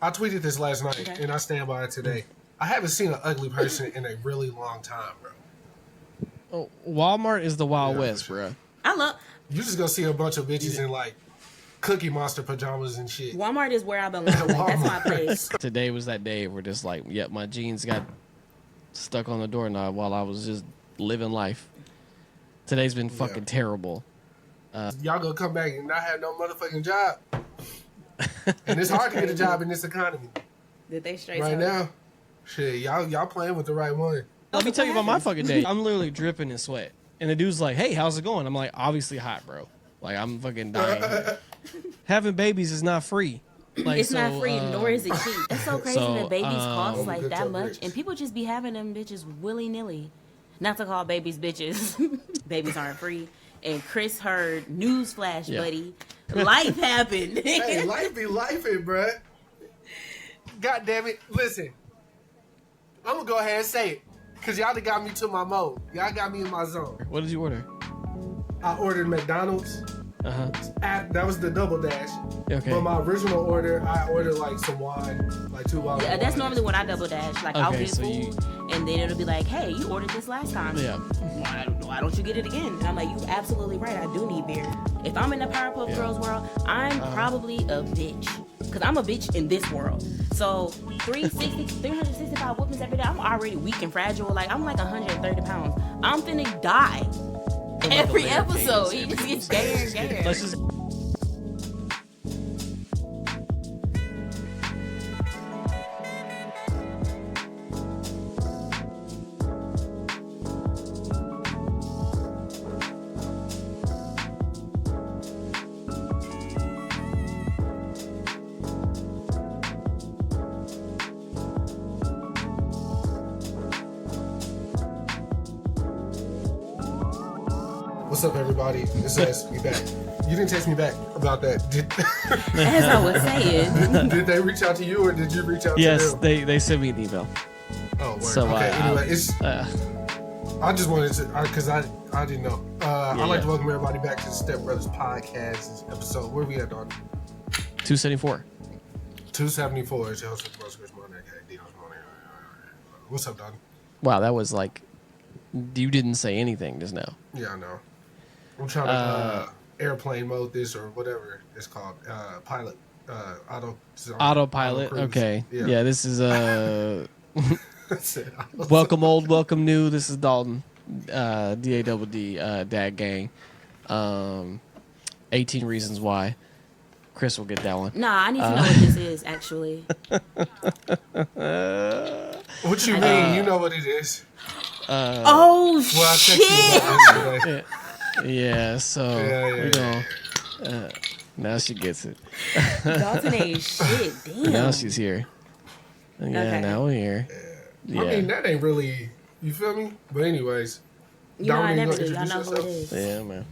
I tweeted this last night, and I stand by it today. I haven't seen an ugly person in a really long time, bro. Oh, Walmart is the Wild West, bro. I love. You just gonna see a bunch of bitches in like Cookie Monster pajamas and shit. Walmart is where I belong. Like, that's my place. Today was that day where just like, yep, my jeans got stuck on the doorknob while I was just living life. Today's been fucking terrible. Y'all gonna come back and not have no motherfucking job. And it's hard to get a job in this economy. Did they straight right now? Shit, y'all playing with the right one. Let me tell you about my fucking day. I'm literally dripping in sweat. And the dude's like, hey, how's it going? I'm like, obviously hot, bro. Like, I'm fucking dying. Having babies is not free. Like, it's not free, nor is it cheap. It's so crazy that babies cost like that much. Bricks. And people just be having them bitches willy-nilly. Not to call babies bitches. Babies aren't free. And Kris heard, newsflash, buddy. Life happened. Hey, life be lifing, bruh. God damn it. Listen. I'm gonna go ahead and say it. Because y'all done got me to my mode. Y'all got me in my zone. What did you order? I ordered McDonald's. That was the double dash. Okay. But my original order, I ordered like some wine, like 2 bottles. Yeah, that's normally when I double dash. Like, I'll get so food, and then it'll be like, hey, you ordered this last time. Yeah. Why don't you get it again? And I'm like, you absolutely right. I do need beer. If I'm in the Powerpuff Girls world, I'm probably a bitch. Because I'm a bitch in this world. So 365 whoopings every day, I'm already weak and fragile. Like, I'm like 130 pounds. I'm finna die. Every episode, he just gets gayer and gayer. Let's just... What's up, everybody? It says me back. You didn't text me back about that. As I was saying. Did they reach out to you or did you reach out to them? Yes, they sent me an email. Oh, word. So, okay, anyway, I just wanted to, because I didn't know. I'd like to welcome everybody back to the Step Brothers podcast. This episode, where we at, Don? 274. 274. It's your host, Kris Morning. What's up, Don? Wow, that was like, you didn't say anything just now. Yeah, I know. I'm trying to airplane mode this or whatever it's called. Pilot. Autopilot. Okay. Yeah, this is Welcome. welcome old, welcome new. This is Dalton. D-A-double-D, Dad Gang. 18 Reasons Why. Kris will get that one. Nah, I need to know what this is, actually. What you mean? You know what it is. Oh, Well, I shit! texted you about yesterday. Yeah, so we're going. Now she gets it. Dalton ain't shit. Damn. Now she's here. Yeah, Okay. now we're here. Yeah. I mean, that ain't really, you feel me? But anyways. You know I Dominique, never do. gonna Y'all know introduce who it is. Yeah, man.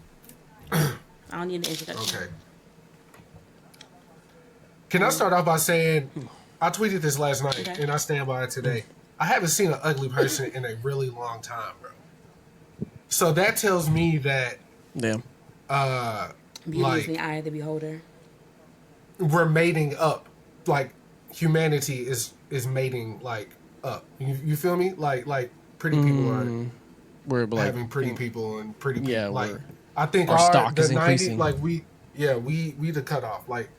I don't need an introduction. Okay. Can I start off by saying, I tweeted this last night, and I stand by it today. I haven't seen an ugly person in a really long time, bro. So that tells me that, Damn. Beauty is in the eye of the beholder. we're mating up. Like, humanity is mating, like, up. You feel me? Like pretty people are We're like having pretty people and pretty people. Yeah, like, I think our stock the is 90s, increasing. like, we the cutoff. Like,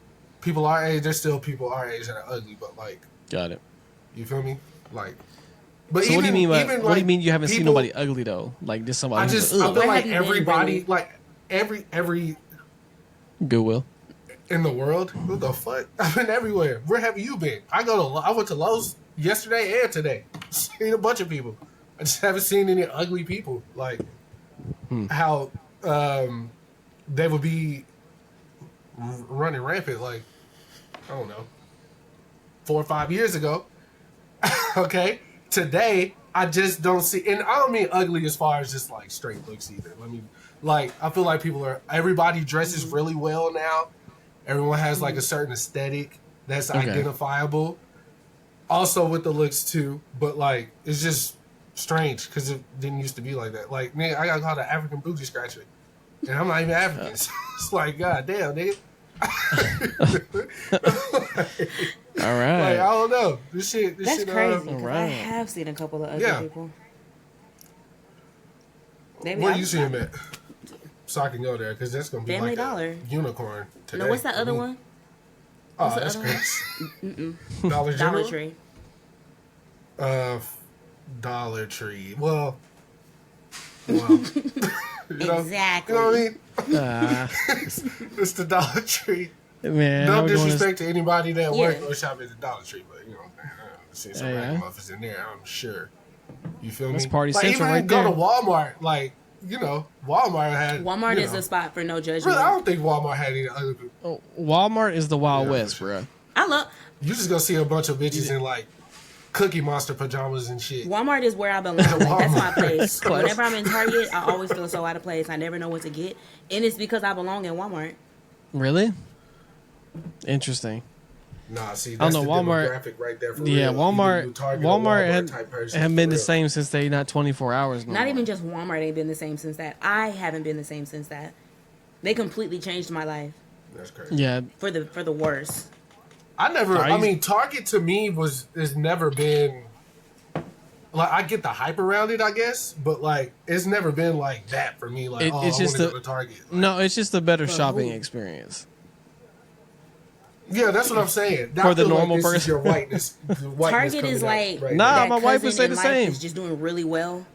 people our age, there's still people our age that are ugly, but, like, got it. you feel me? Like, but So even, what do you mean by even, what do you mean you haven't seen people- nobody ugly though? Like just somebody. I who's just like, I ugh. feel Where like have you been, everybody, really? like every Goodwill. in the world. What the fuck? I've been everywhere. Where have you been? I went to Lowe's yesterday and today. Seen a bunch of people. I just haven't seen any ugly people. Like how they would be running rampant. Like, I don't know, 4 or 5 years ago. Okay, today I just don't see, and I don't mean ugly as far as just like straight looks either. I feel like everybody dresses really well now. Everyone has like a certain aesthetic that's identifiable. Also with the looks too, but like it's just strange because it didn't used to be like that. Like, man, I got called an African booty scratcher, and I'm not even African. So it's like, god damn, nigga. All right. Like, I don't know. This shit. That's crazy. 'Cause I Right. have seen a couple of ugly people. Maybe Where you see him at? So I can go there because that's gonna be Family like Dollar. a unicorn today. No, what's that other one? Oh, the that's other one? crazy. Dollar General? Dollar Tree. Dollar Tree. Well. You know, Exactly. You know what I mean? It's the Dollar Tree. Man, No I would wanna- disrespect to anybody that Yeah. work or shop at the Dollar Tree, but you know, I've seen some Yeah. ragamuffins in there. I'm sure. You feel That's me? Party like, Central even right go there. to Walmart, like Walmart had. Walmart you is know, a spot for no judgment. Really, I don't think Walmart had any other. Oh, Walmart is the Wild Yeah, West, for bro. I love You just gonna see a bunch of bitches in like Cookie Monster pajamas and shit. Walmart is where I belong. Like, that's my place. Close. Whenever I'm in Target, I always feel so out of place. I never know what to get, and it's because I belong in Walmart. Really? Interesting. Nah, see, I don't that's know, the Walmart- demographic right there for Yeah, real. Walmart. Either you Target or Walmart type person, had for been the real. same since they not 24 hours. No Not more. even just Walmart ain't been the same since that. I haven't been the same since that. They completely changed my life That's crazy. Yeah, for the worse. I mean, Target to me has never been like, I get the hype around it, I guess, but like it's never been like that for me. Like, It's I want just to go to Target. Like, no, it's just a better shopping who? experience. yeah, that's what I'm saying. For the I feel normal this is person. your whiteness. The whiteness Target coming is out like right Nah, now. that my wife would cousin say in the life same. is just doing really well.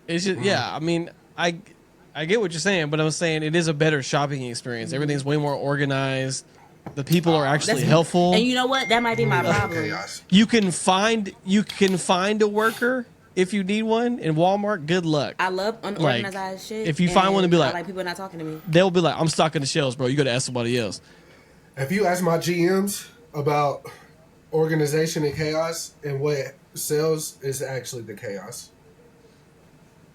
It's just I mean, I get what you're saying, but I'm saying it is a better shopping experience. Everything's way more organized. The people are actually That's- helpful. And you know what? That might be my problem. Chaos. You can find a worker if you need one in Walmart. Good luck. I love unorganized shit. if you find one to be and like- I like people not talking to me. They'll be like, "I'm stocking the shelves, bro. You got to ask somebody else." If you ask my GMs about organization and chaos and what sells, is actually the chaos.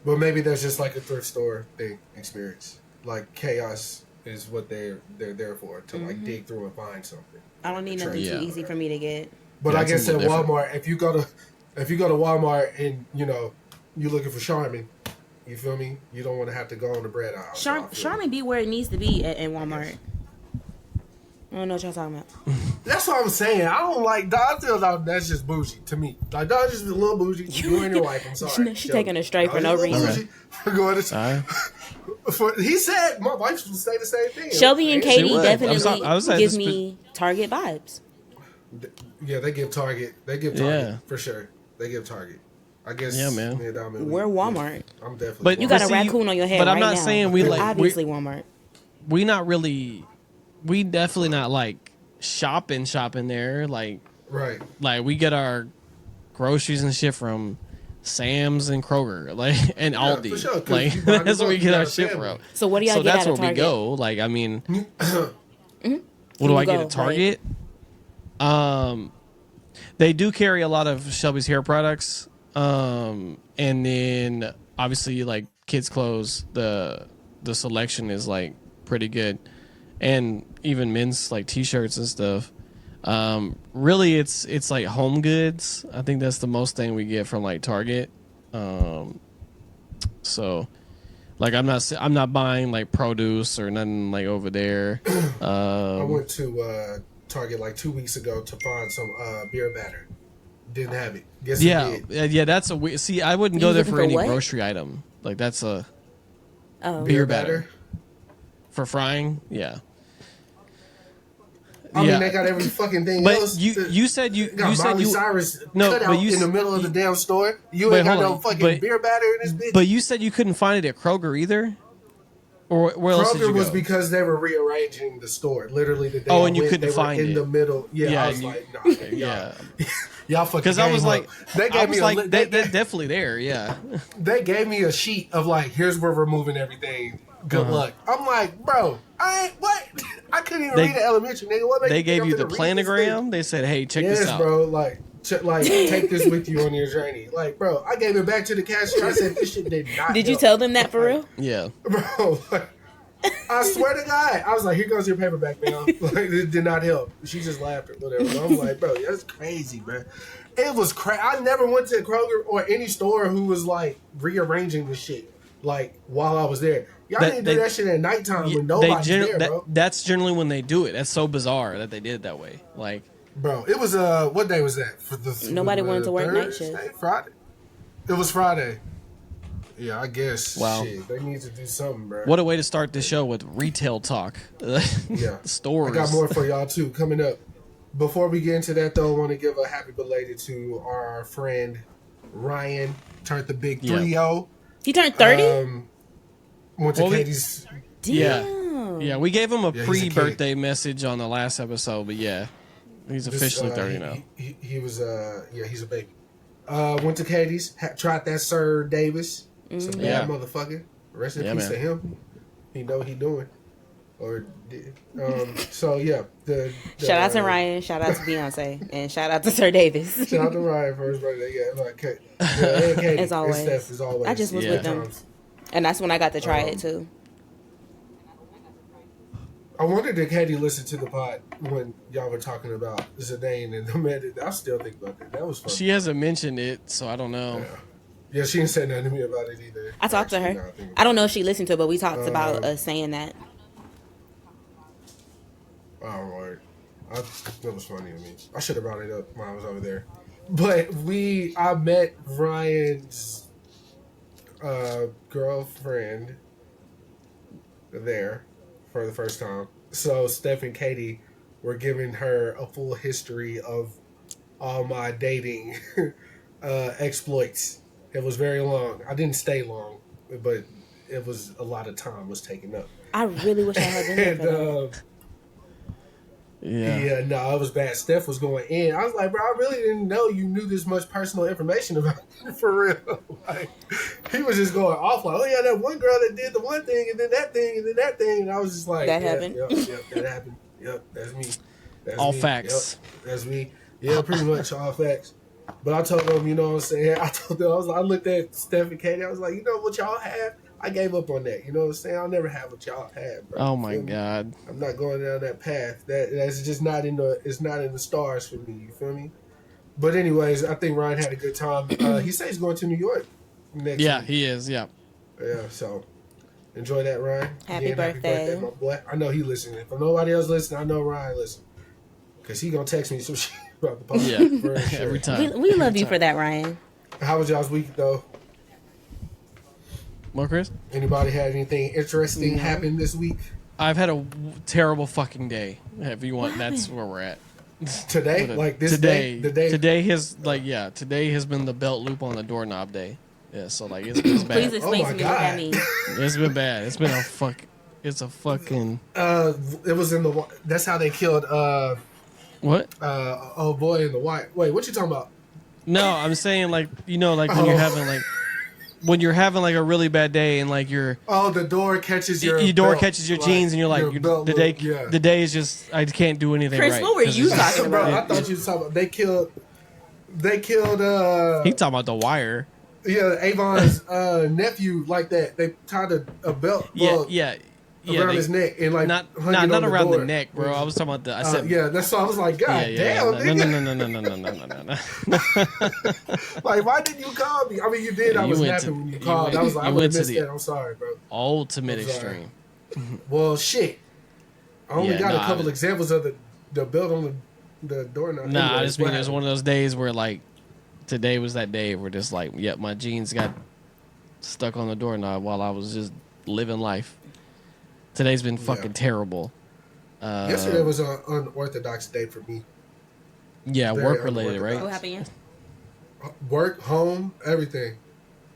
But maybe that's just like a thrift store thing experience. Like chaos is what they're there for, to like dig through and find something. I don't need nothing Yeah. too easy for me to get. But Yeah, I it's a guess at little different. Walmart, if you go to Walmart and you're looking for Charmin, you feel me? You don't want to have to go on the bread aisle. So I feel Charmin be where it needs to be at Walmart. I don't know what y'all talking about. That's what I'm saying. I don't like. I feel like that's just bougie to me. Like, dog, just a little bougie. You and your wife. I'm sorry. She taking it straight for Dog, no just a little reason. bougie for going to. All right. He said my wife would say the same thing. Shelby and Katie would. definitely I was saying give this- me Target vibes. Yeah, they give Target. Yeah. For sure. They give Target. I guess. Yeah, man. me and Dom, We're Walmart. I'm definitely. But You Walmart. got a see, raccoon on your head but right I'm not now. saying we like- obviously Walmart. We not really. We definitely not like shopping there. Like Right. we get our groceries and shit from Sam's and Kroger, like and Yeah, Aldi. for sure, 'cause Like you buy that's the where we book, get you our got a shit family. from. So what do y'all So get that's out where of we Target? go. Like I mean, what You do I go, get at Target? They do carry a lot of Shelby's hair products, and then obviously like kids' clothes. The selection is like pretty good, and even men's like t-shirts and stuff. Really, it's like home goods. I think that's the most thing we get from like Target. So, like I'm not buying like produce or nothing like over there. I went to Target like 2 weeks ago to find some beer batter. Didn't have it. Guess it did. Yeah. That's a weird. See, I wouldn't You go there looking for for any what? grocery item. Like that's a Oh, beer batter for frying. Yeah. I Yeah. mean, they got every fucking thing But else. you said you got said Miley you Cyrus No, cut but out you in the s- middle of the damn store. You Wait, ain't got hold no on. fucking But- beer batter in this bitch. but you said you couldn't find it at Kroger either. Or where else did Kroger you was go? because they were rearranging the store. Literally the day Oh, I and you went, couldn't they find were in it. the middle. Yeah, Yeah, I was and you- like, nah, yeah. y'all fucking. Because I was game like, up. They gave me a li- they're definitely there. Yeah. they gave me a sheet of like, here's where we're moving everything. Good luck. I'm like, bro, I ain't what? I couldn't even They- read the elementary nigga. What makes They you gave think you I'm the finna read this planogram. They said, "Hey, check thing? this Yes, out." bro. Like, take this with you on your journey. Like, bro, I gave it back to the cashier. I said, this shit did not. did you help. tell them that for real? Yeah. Bro, like, I swear to God, I was like, here goes your paperback, man. Like, it did not help. She just laughed or whatever. But I'm like, bro, that's crazy, bro. It was crazy. I never went to Kroger or any store who was like rearranging the shit like while I was there. Y'all didn't do that shit at nighttime when nobody's there, bro. That's generally when they do it. That's so bizarre that they did it that way. Like, bro, it was what day was that? Nobody wanted to work night shift. Friday. It was Friday. Yeah, I guess. Wow. Shit, they need to do something, bro. What a way to start the show with retail talk. Yeah. Stores. I got more for y'all too coming up. Before we get into that, though, I want to give a happy belated to our friend Ryan. Turned the big 3-0. He turned 30? Went to Katie's. Damn. Yeah, we gave him a pre-birthday message on the last episode, but he's officially 30 now. He was, he's a baby. Went to Katie's, tried that Sir Davis. Some bad motherfucker. Rest in peace to him. He know he doing. Or so yeah. The shout out to Ryan. Shout out to Beyonce. And shout out to Sir Davis. Shout out to Ryan for his birthday. Yeah, like and Katie. As always. And Steph, as always. I just was with them, and that's when I got to try it too. I wondered did Katie listen to the pod when y'all were talking about Zidane and the man. I still think about that. That was fun. She hasn't mentioned it, so I don't know. Yeah, she didn't say nothing to me about it either. I talked to her. I don't know if she listened to it, but we talked about us saying that. Oh, right. That was funny to me. I should have brought it up when I was over there. But I met Ryan's girlfriend there for the first time. So Steph and Katie were giving her a full history of all my dating exploits. It was very long. I didn't stay long, but it was a lot of time was taken up. I really wish I had been there for that. Yeah, no, it was bad. Steph was going in. I was like, bro, I really didn't know you knew this much personal information about me, for real. Like, he was just going off like, oh yeah, that one girl that did the one thing and then that thing and then that thing, and I was just like, that happened. Yep, that happened. Yep, that's me. That's all me. facts. Yep, that's me. Yeah, pretty much all facts. But I told them, you know what I'm saying? I looked at Steph and Katie. I was like, you know what y'all have? I gave up on that. You know what I'm saying? I'll never have what y'all have, bro. Oh my God. I'm not going down that path. That's just not in the stars for me. You feel me? But anyways, I think Ryan had a good time. He says he's going to New York next week. He is. Yeah. Yeah. So enjoy that, Ryan. Happy birthday, my boy. I know he listening. If nobody else listening, I know Ryan listen. Cause he gonna text me some shit about the podcast. Yeah. Sure. Every time. We love you for that, Ryan. How was y'all's week though? What, Chris? Anybody had anything interesting happen this week? I've had a terrible fucking day. If you want, that's where we're at. Today? Like this day? The day? Today has been the belt loop on the doorknob day. Yeah, so like it's bad. Please explain to me what that means. It's been bad. It's been it's a fucking it was in the that's how they killed what? Oh boy in the white. Wait, what you talking about? No, I'm saying like like when you're having like a really bad day and like the door catches your catches your jeans and you're like the day is just I can't do anything Chris, right. what were you talking about? Bro, I thought you were talking about they killed he talking about The Wire. Yeah, Avon's nephew like that. They tied a belt around his neck and like not around the neck, bro. I was talking about I said that's why I was like, God damn, no. Like, why didn't you call me? I mean, you did. I was napping when you called. I was like, I would have missed that. I'm sorry, bro. Ultimate extreme. Well, shit. I only got a couple examples of the belt on the doorknob. Nah, I just mean it was one of those days where like today was that day where just like, my jeans got stuck on the doorknob while I was just living life. Today's been fucking terrible. Yesterday was an unorthodox day for me. Yeah, work related, right? What happened? Work, home, everything.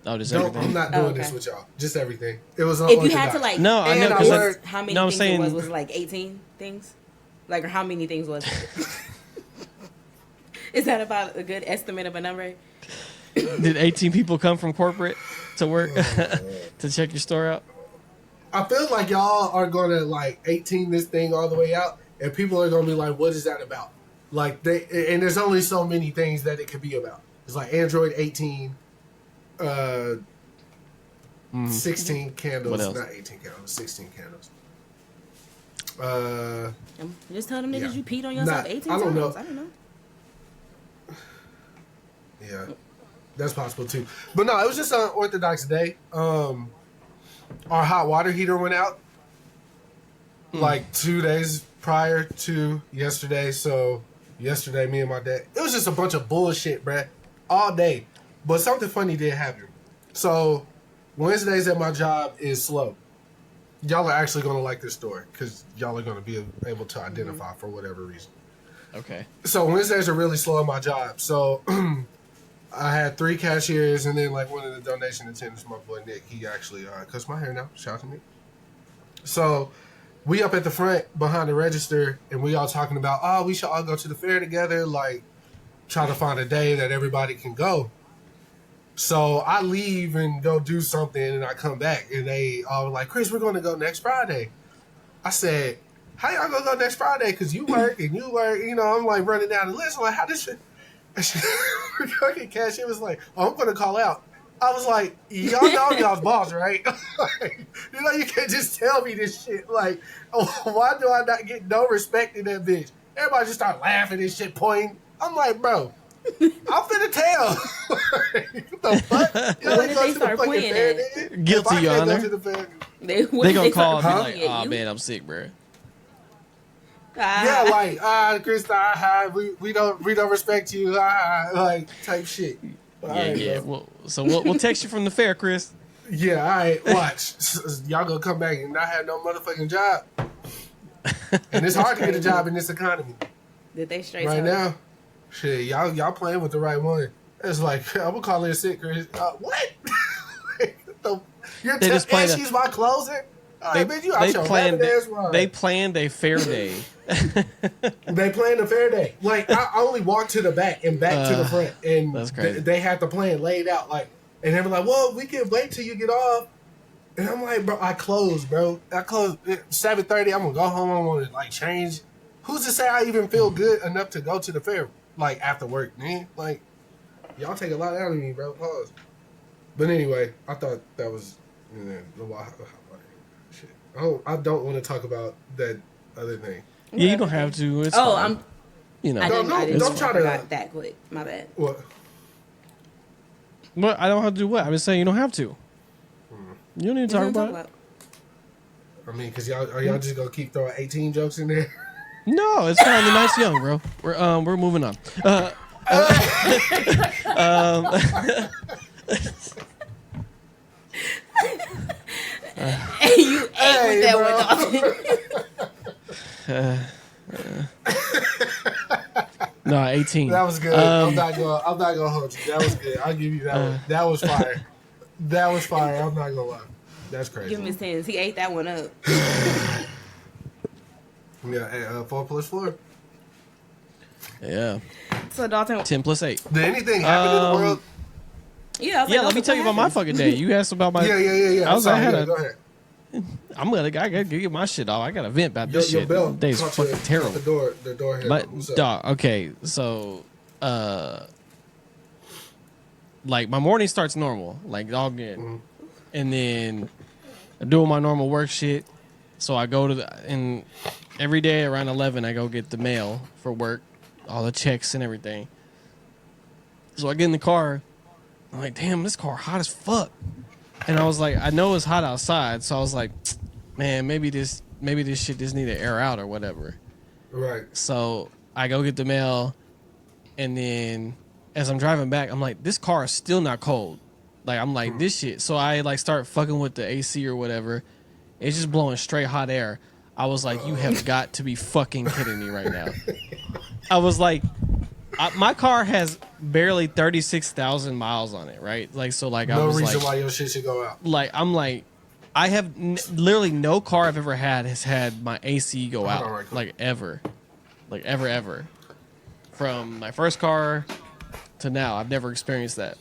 Oh, just everything. I'm not doing this with y'all. Just everything. It was if you had to like, no, I know because how many things it was it like 18 things? Like, or how many things was it? Is that about a good estimate of a number? Did 18 people come from corporate to work to check your store out? I feel like y'all are gonna like 18 this thing all the way out, and people are gonna be like, "What is that about?" Like and there's only so many things that it could be about. It's like Android 18, 16 candles, not 18 candles, 16 candles. Just tell them niggas you peed on yourself 18 times. I don't know. Yeah, that's possible too. But no, it was just an unorthodox day. our hot water heater went out like 2 days prior to yesterday. So yesterday, me and my dad, it was just a bunch of bullshit, bruh, all day. But something funny did happen. So Wednesdays at my job is slow. Y'all are actually going to like this story because y'all are going to be able to identify for whatever reason. Okay. So Wednesdays are really slow at my job. So I had 3 cashiers, and then like one of the donation attendants, my boy Nick, he actually cuts my hair now. Shout out to Nick. So we up at the front behind the register, and we all talking about, oh, we should all go to the fair together, like try to find a day that everybody can go. So I leave and go do something, and I come back, and they all were like, Kris, we're going to go next Friday. I said, how y'all going to go next Friday? Because you work, and you work. You know, I'm like running down the list. I'm like, how this shit? Fucking cashier was like, oh, I'm going to call out. I was like, y'all know y'all's boss, right? Like, you know, you can't just tell me this shit. Like, why do I not get no respect in that bitch? Everybody just start laughing and shit, pointing. I'm like, bro. I'm finna tell. What the fuck? What did they start pointing at? Guilty, Your Honor. They gonna call and be like, oh man, I'm sick, bro. Yeah, like, Kris, we don't respect you, like type shit. Yeah. Well, so we'll text you from the fair, Kris. Yeah, all right. Watch, y'all gonna come back and not have no motherfucking job, and it's hard to get a job in this economy. Did they straight right now? Shit, y'all playing with the right one. It's like, I'm gonna call in sick, Kris. What? You're telling she's my closer? They planned a fair day. They planned a fair day. Like, I only walked to the back and back to the front, and that's crazy. They had the plan laid out. Like, and they were like, well, we can wait till you get off. And I'm like, bro, I closed, bro. I closed at 7:30. I'm gonna go home. I'm gonna like change. Who's to say I even feel good enough to go to the fair? Like, after work, man. Like, y'all take a lot out of me, bro. Pause. But anyway, I thought that was, shit. I don't want to talk about that other thing. Yeah, you don't have to. It's fine. You know. Don't try to. That quick. My bad. What? What? I don't have to do what? I was saying you don't have to. You don't need to talk about it. I mean, because are y'all just going to keep throwing 18 jokes in there? No, it's fine. The night's young, bro. We're moving on. Hey, you ate with that one. No, 18. That was good. I'm not gonna hold you. That was good. I'll give you that one. That was fire. That was fire. I'm not gonna lie. That's crazy. Give him his hands. He ate that one up. Yeah, 4 plus 4. Yeah. So Dalton, 10 plus 8. Did anything happen in the world? Yeah. Let me tell you about my fucking day. You asked about my. Yeah. Go ahead. I gotta get my shit off. I got to vent about this shit. Your Day's fucking terrible. The door here. But dog, okay, so like my morning starts normal, like all good, and then I'm doing my normal work shit. So I go and every day around 11, I go get the mail for work, all the checks and everything. So I get in the car. I'm like, damn, this car hot as fuck. And I was like, I know it's hot outside, so I was like, man, maybe this shit just need to air out or whatever. Right. So I go get the mail, and then as I'm driving back, I'm like, this car is still not cold. Like, I'm like, this shit. So I like start fucking with the AC or whatever. It's just blowing straight hot air. I was like, you have got to be fucking kidding me right now. I was like, my car has barely 36,000 miles on it, right? Like, so like, no I was reason like, why your shit should go out. Like, I'm like, I have literally no car I've ever had has had my AC go out, right, like ever. From my first car to now, I've never experienced that.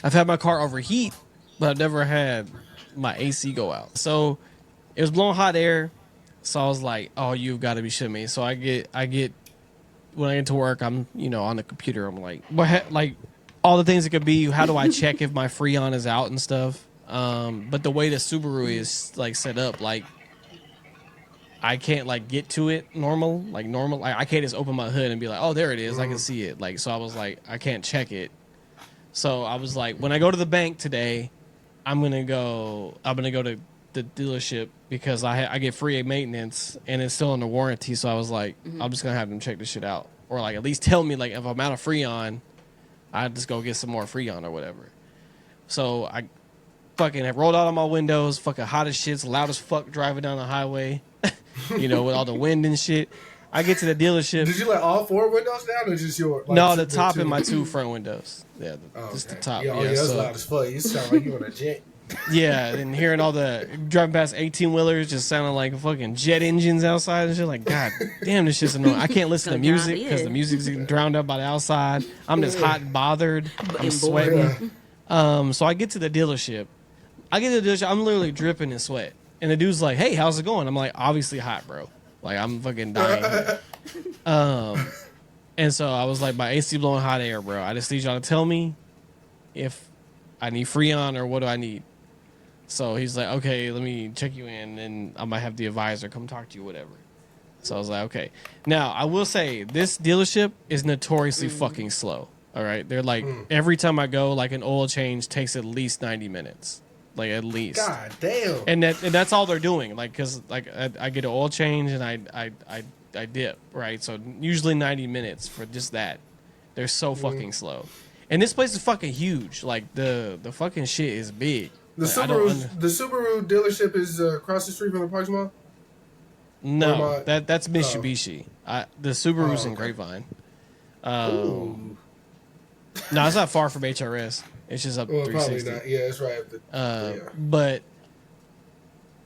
I've had my car overheat, but I've never had my AC go out. So it was blowing hot air. So I was like, oh, you've got to be shitting me. So I get when I get to work, I'm, on the computer. I'm like, like all the things it could be. How do I check if my Freon is out and stuff? But the way the Subaru is like set up, like I can't like get to it normal. Like, I can't just open my hood and be like, oh, there it is. I can see it. Like, so I was like, I can't check it. So I was like, when I go to the bank today, I'm gonna go to the dealership because I get free maintenance and it's still under warranty. So I was like, I'm just gonna have them check this shit out, or like at least tell me like if I'm out of Freon, I just go get some more Freon or whatever. So I fucking have rolled out on my windows, fucking hot as shit, loud as fuck driving down the highway, with all the wind and shit. I get to the dealership. Did you let all 4 windows down or just your? Like, no, the top and my 2 front windows. Yeah, just the top. Yeah, that's loud as fuck. You sound like you on a jet. Yeah, and hearing all the driving past 18-wheelers just sounding like fucking jet engines outside and shit. Like, god damn, this shit's annoying. I can't listen to music because the music's getting drowned out by the outside. I'm just hot and bothered. I'm sweating. So I get to the dealership. I'm literally dripping in sweat. And the dude's like, hey, how's it going? I'm like, obviously hot, bro. Like, I'm fucking dying here. And so I was like, my AC blowing hot air, bro. I just need y'all to tell me if I need Freon or what do I need. So he's like, okay, let me check you in, and I might have the advisor come talk to you, whatever. So I was like, okay. Now, I will say, this dealership is notoriously fucking slow, all right? They're like, every time I go, like, an oil change takes at least 90 minutes. Like, at least. God damn. And that's all they're doing. Like, because, like, I get an oil change, and I dip, right? So usually 90 minutes for just that. They're so fucking slow. And this place is fucking huge. Like, the fucking shit is big. The Subaru dealership is across the street from the Parks Mall? No, that's Mitsubishi. The Subaru's in Grapevine. No, it's not far from HRS. It's just up 360. Probably not. Yeah, it's right up the... But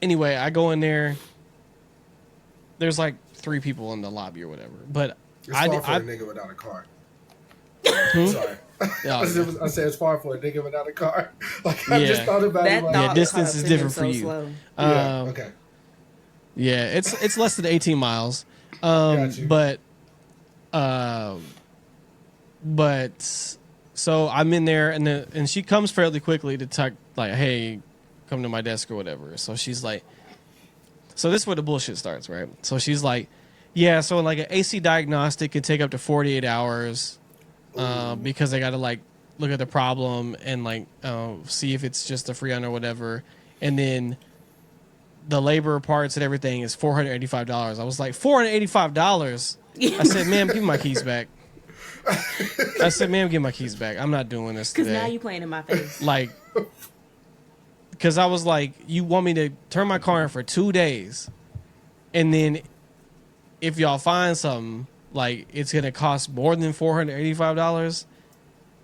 anyway, I go in there. There's like 3 people in the lobby or whatever. But it's far for a nigga without a car. Sorry. Yeah, I said it's far for a nigga without a car. Like, I just thought about it. Like, distance is different for you. Okay. Yeah, it's less than 18 miles. But so I'm in there, and she comes fairly quickly to talk, like, hey, come to my desk or whatever. So she's like, so this is where the bullshit starts, right? So she's like, yeah, so like an AC diagnostic could take up to 48 hours. Because they got to like look at the problem and like see if it's just a Freon or whatever, and then the labor parts and everything is $485. I was like, $485. I said, ma'am, give me my keys back. I'm not doing this today. Because now you playing in my face. Like, because I was like, you want me to turn my car in for 2 days, and then if y'all find something, like, it's going to cost more than $485?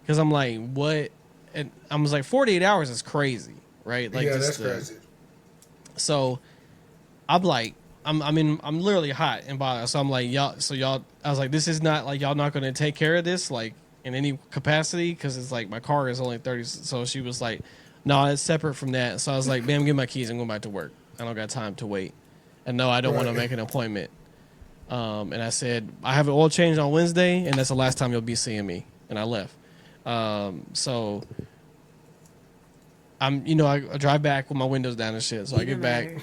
Because I'm like, what? And I was like, 48 hours is crazy, right? Like, yeah, that's crazy. So I'm like, I'm literally hot and bothered. So I'm like, y'all, I was like, this is not, like, y'all not going to take care of this, like, in any capacity? Because it's like, my car is only 30. So she was like, no, it's separate from that. So I was like, bam, give me my keys and go back to work. I don't got time to wait. And no, I don't want to make an appointment. And I said, I have an oil change on Wednesday, and that's the last time you'll be seeing me. And I left. So I drive back with my windows down and shit. So I get back.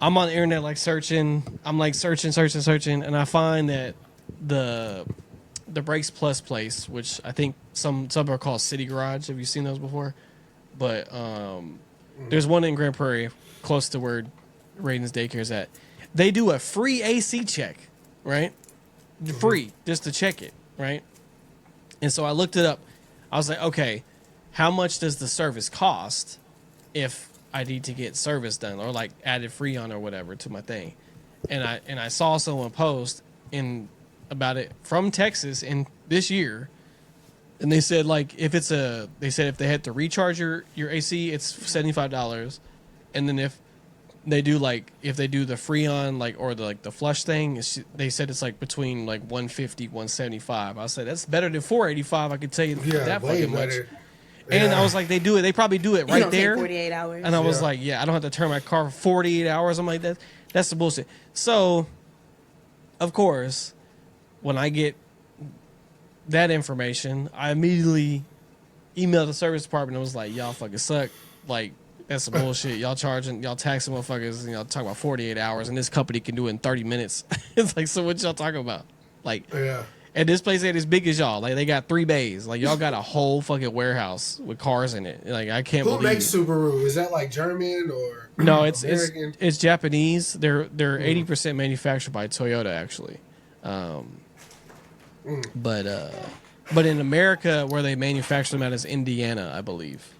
I'm on the internet, like, searching. I'm like searching, and I find that the Brakes Plus place, which I think some are called City Garage. Have you seen those before? But there's one in Grand Prairie, close to where Raiden's daycare is at. They do a free AC check, right? Free, just to check it, right? And so I looked it up. I was like, okay, how much does the service cost if I need to get service done or like added Freon or whatever to my thing? And I saw someone post about it from Texas in this year, and they said like if they had to recharge your AC, it's $75, and then if they do the Freon, like, or the flush thing, they said it's like between like $150, $175. I said that's better than $485. I could tell you that fucking much. And I was like, they probably do it right there. 48 hours. And I was like, yeah, I don't have to turn my car for 48 hours. I'm like, that's the bullshit. So, of course, when I get that information, I immediately emailed the service department and was like, y'all fucking suck. Like, that's some bullshit. Y'all taxing motherfuckers, talking about 48 hours, and this company can do it in 30 minutes. It's like, so what y'all talking about? Like, And this place ain't as big as y'all. Like they got 3 bays. Like y'all got a whole fucking warehouse with cars in it. Like I can't Who believe. makes Subaru? Is that like German or No, it's American? it's Japanese. They're 80% manufactured by Toyota actually. But in America, where they manufacture them at is Indiana, I believe.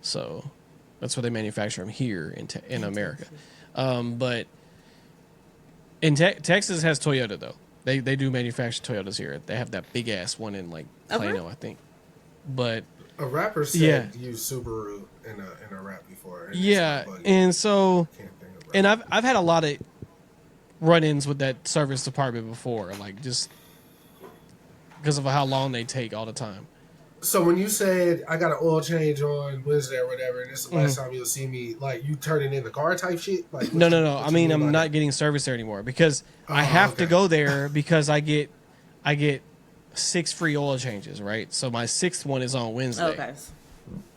So that's where they manufacture them here in America. But in Texas has Toyota though. They do manufacture Toyotas here. They have that big ass one in like Plano, I think. But A rapper said use Subaru in a rap before. And and so can't think of and I've had a lot of run-ins with that service department before, like just because of how long they take all the time. So when you said I got an oil change on Wednesday or whatever, and this is the last time you'll see me, like you turning in the car type shit? Like No. I mean, I'm not getting service there anymore because I have to go there because I get 6 free oil changes, right? So my 6th one is on Wednesday. Okay.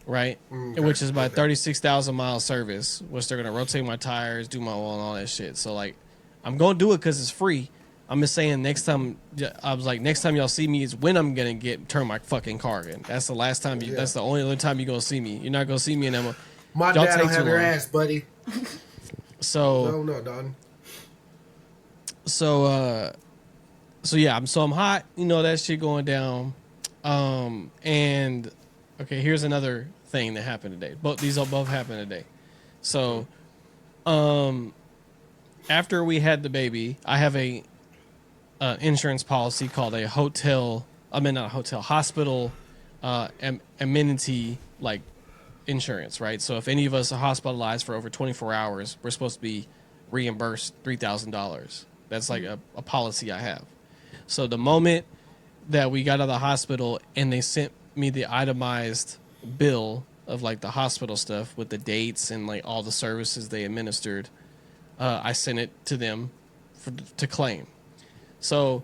Right? Okay. Which is my 36,000 mile service, which they're going to rotate my tires, do my oil and all that shit. So like, I'm going to do it because it's free. I'm just saying next time y'all see me is when I'm going to turn my fucking car in. That's the last time that's the only other time you're going to see me. You're not going to see me in Emma. My dad don't have your ass, buddy. So no, Don. So yeah, I'm hot, that shit going down. And okay, here's another thing that happened today. These both happened today. So, after we had the baby, I have a insurance policy called a hospital amenity like insurance, right? So if any of us are hospitalized for over 24 hours, we're supposed to be reimbursed $3,000. That's like a policy I have. So the moment that we got out of the hospital and they sent me the itemized bill of like the hospital stuff with the dates and like all the services they administered, I sent it to them to claim. So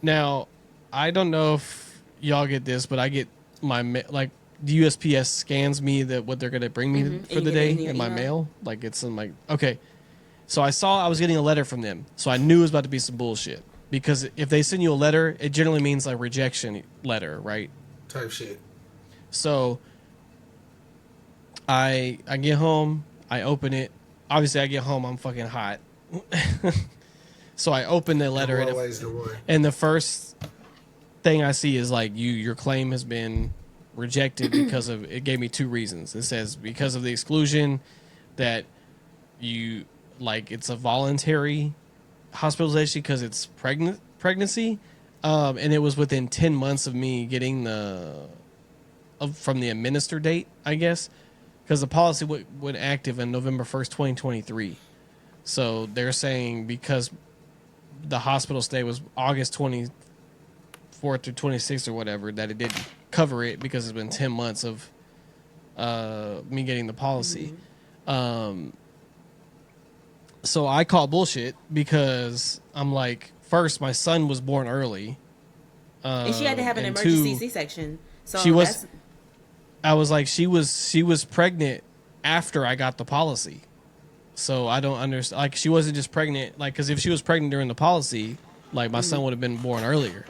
now I don't know if y'all get this, but I get my like the USPS scans me what they're gonna bring me for the day in my mail. Like it's in like okay. So I was getting a letter from them, so I knew it was about to be some bullshit. Because if they send you a letter, it generally means a rejection letter, right? Type shit. So I get home, I open it. Obviously, I get home, I'm fucking hot. So I open the letter, and the first thing I see is like your claim has been rejected because of it. Gave me 2 reasons. It says because of the exclusion that you like it's a voluntary hospitalization because it's pregnancy, and it was within 10 months of me getting from the administer date, I guess, because the policy went active on November 1st, 2023. So they're saying because the hospital stay was August 24th or 26th or whatever, that it didn't cover it because it's been 10 months of me getting the policy. So I call bullshit because I'm like, first, my son was born early. And she had to have an emergency C-section. So I was like, she was pregnant after I got the policy. So I don't understand. Like, she wasn't just pregnant. Like, because if she was pregnant during the policy, like, my son would have been born earlier.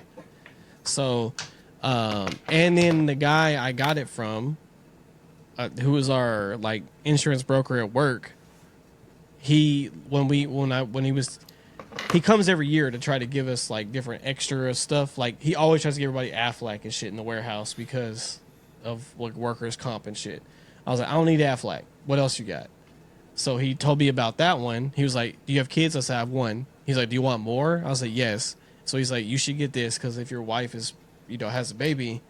So, and then the guy I got it from, who was our, like, insurance broker at work, he comes every year to try to give us, like, different extra stuff. Like, he always tries to give everybody Aflac and shit in the warehouse because of, like, workers' comp and shit. I was like, I don't need Aflac. What else you got? So he told me about that one. He was like, do you have kids? I said, I have one. He's like, do you want more? I was like, yes. So he's like, you should get this because if your wife is, has a baby,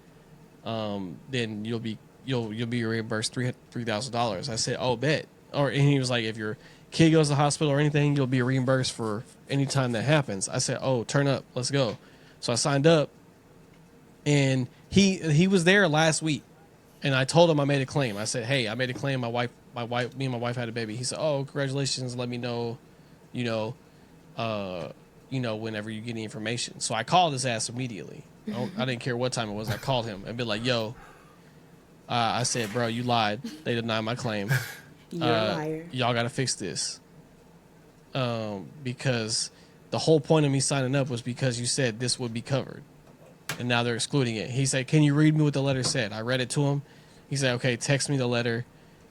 then you'll be reimbursed $3,000. I said, oh, bet. And he was like, if your kid goes to the hospital or anything, you'll be reimbursed for any time that happens. I said, oh, turn up. Let's go. So I signed up, and he was there last week, and I told him I made a claim. I said, hey, I made a claim. Me and my wife had a baby. He said, oh, congratulations. Let me know, whenever you get any information. So I called his ass immediately. I didn't care what time it was. I called him and be like, yo, I said, bro, you lied. They denied my claim. You're a liar. Y'all got to fix this. Because the whole point of me signing up was because you said this would be covered, and now they're excluding it. He said, can you read me what the letter said? I read it to him. He said, okay, text me the letter.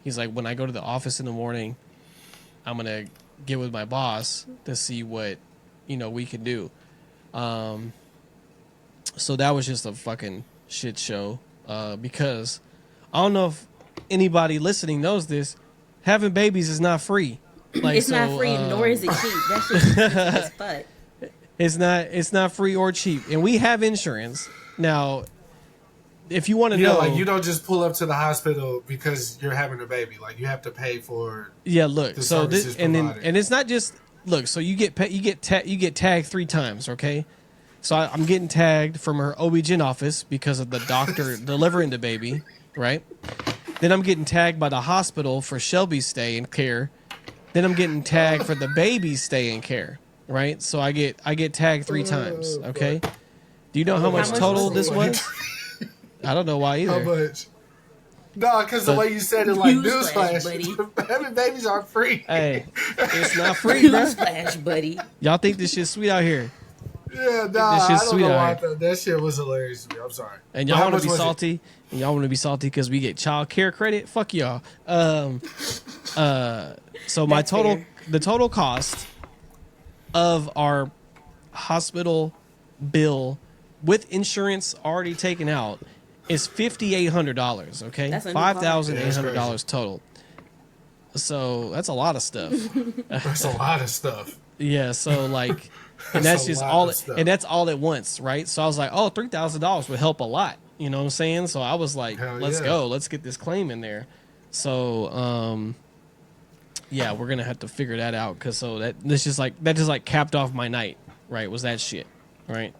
He's like, when I go to the office in the morning, I'm going to get with my boss to see what, we can do. So that was just a fucking shit show, because I don't know if anybody listening knows this, having babies is not free. Like, it's not free, nor is it cheap. That shit is cheap as fuck. It's not free or cheap. And we have insurance. Now, if you want to know, like, you don't just pull up to the hospital because you're having a baby. Like, you have to pay for look, the so services and provided. it's not just look, so you get tagged 3 times, okay? So I'm getting tagged from her OB-GYN office because of the doctor delivering the baby, right? Then I'm getting tagged by the hospital for Shelby's stay and care. Then I'm getting tagged for the baby's stay and care, right? So I get tagged 3 times, okay? Do you know how much total this was? I don't know why either. How much? No, because the way you said it, like, Newsflash, newsflash, having babies aren't free. Hey, it's not free, bro. Newsflash, buddy. Y'all think this shit's sweet out here? Yeah, This nah, I shit's don't sweet know out why here. I thought that shit was hilarious to me. I'm sorry. And But y'all how want much to be was it? salty? And y'all want to be salty because we get child care credit? Fuck y'all. So my That's total, fair. the total cost of our hospital bill with insurance already taken out is $5,800. Okay, That's a new car. $5,800 total. So that's a lot of stuff. That's a lot of stuff. Yeah, so like, and That's that's a just lot all, of stuff. and that's all at once, right? So I was like, oh, $3,000 would help a lot. You know what I'm saying? So I was like, Hell let's yeah. go, let's get this claim in there. So, yeah, we're gonna have to figure that out because that just like capped off my night, right? Was that shit, right?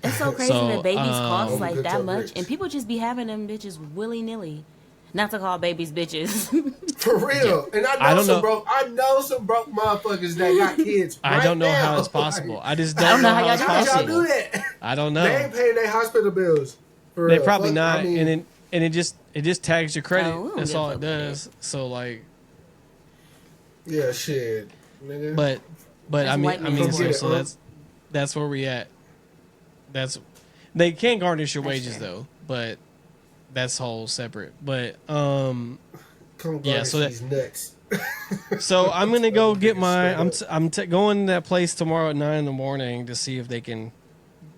It's so crazy So, that babies cost like Good that job, much, Rich. and people just be having them bitches willy nilly. Not to call babies bitches. For real. And I don't know. I know some broke motherfuckers that got kids. I right don't know now. how it's possible. I just I don't don't know know how how it's y'all How y'all possible. do that? I don't They know. ain't paying their hospital bills. For They real. probably Fuck, not, I mean, and it just tags your credit. Oh, we don't That's give all a it fuck does. So like, yeah, shit. Nigga. but That's I white mean, man's so, work. so that's where we at. They can garnish your That's wages fair. though, but that's whole separate. But Come yeah, so these nuts. so I'm gonna go get Straight my up. going to that place tomorrow at 9 a.m. to see if they can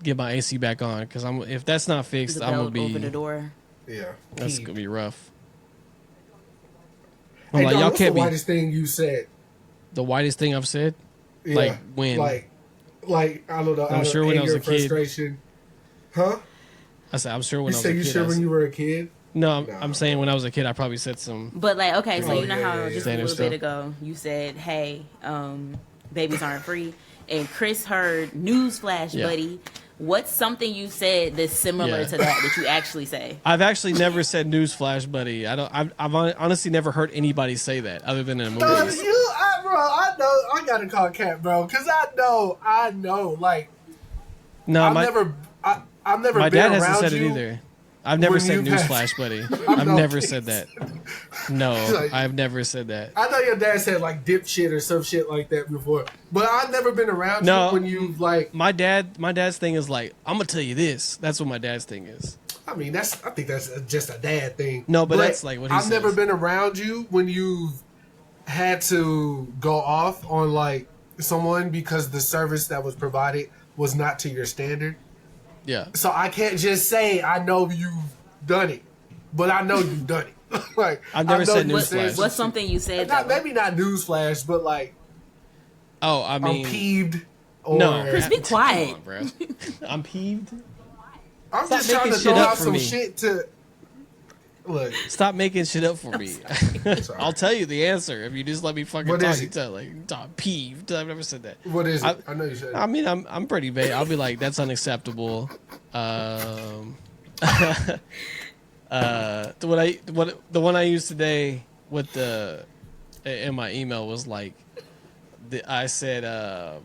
get my AC back on because if that's not fixed, The I'm gonna belt be over the door. Yeah. that's Pee. gonna be rough. Hey, I'm like, dog, y'all what's can't the be whitest thing you said? the whitest thing I've said. Yeah. Like when? Like I don't know. I'm sure when I was anger, a kid. frustration. Huh? I said I'm sure when You I was say a you kid. sure when you were a kid? No, No. I'm saying when I was a kid, I probably said some. But like, okay, so Oh, you know yeah, how yeah, just a Standard little stuff. bit ago you said, "Hey, babies aren't free," and Kris heard newsflash, Yeah. buddy. What's something you said that's similar Yeah. to that you actually say? I've actually never said newsflash, buddy. I've honestly never heard anybody say that other than in Bro, movies. I know. I gotta call Cat, bro, because I know. Like No, I've never my been dad around hasn't said you. it either. I've never when said you newsflash, buddy. I've know, never please. said that. No, Like- I've never said that. I know your dad said like dipshit or some shit like that before, but I've never been around No. you when you like. My dad's thing is like, I'm gonna tell you this. That's what my dad's thing is. I mean, I think that's just a dad thing. No, but that's like what he I've never says. been around you when you've had to go off on like someone because the service that was provided was not to your standard. Yeah. So I can't just say I know you've done it, but I know you've done it. Like I've never I know said you've newsflash. some What's shit. something you said? Not, That maybe not newsflash, but like Oh, I mean, I'm peeved. Or, no. Kris, be quiet. Come on, bro. I'm peeved. I'm Stop just trying to making throw shit up out for some me. shit to look. Stop making shit up for me. Sorry. I'll tell you the answer if you just let me fucking What talk. is You it? tell like peeved. I've never said that. What is it? I- I know you said. I mean, I'm pretty vague. I'll be like, that's unacceptable. The one I used today with the in my email was like, I said, I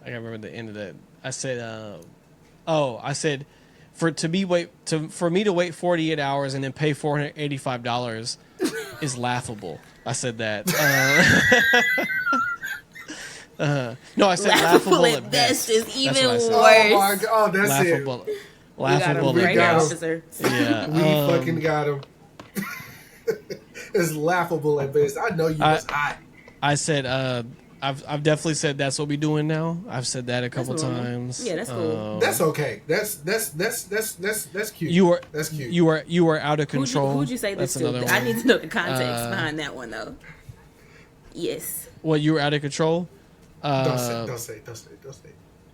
can't remember the end of that. I said, I said, for me to wait 48 hours and then pay $485 is laughable. I said that. No, I said laughable at best. is That's even what I worse. said. Oh my god! Oh, that's Laughable. it. We got him Laughable right at here, got him. best. officer. Yeah. We fucking got him. It's laughable at best. I know you was hot. I said, I've definitely said that's what we doing now. I've said that a couple normal. times. Yeah, that's cool. That's okay. That's cute. That's cute. You were out of control. Who'd you say this That's to? another I one. need to know the context behind that one, though. Yes. What, you were out of control? Don't say.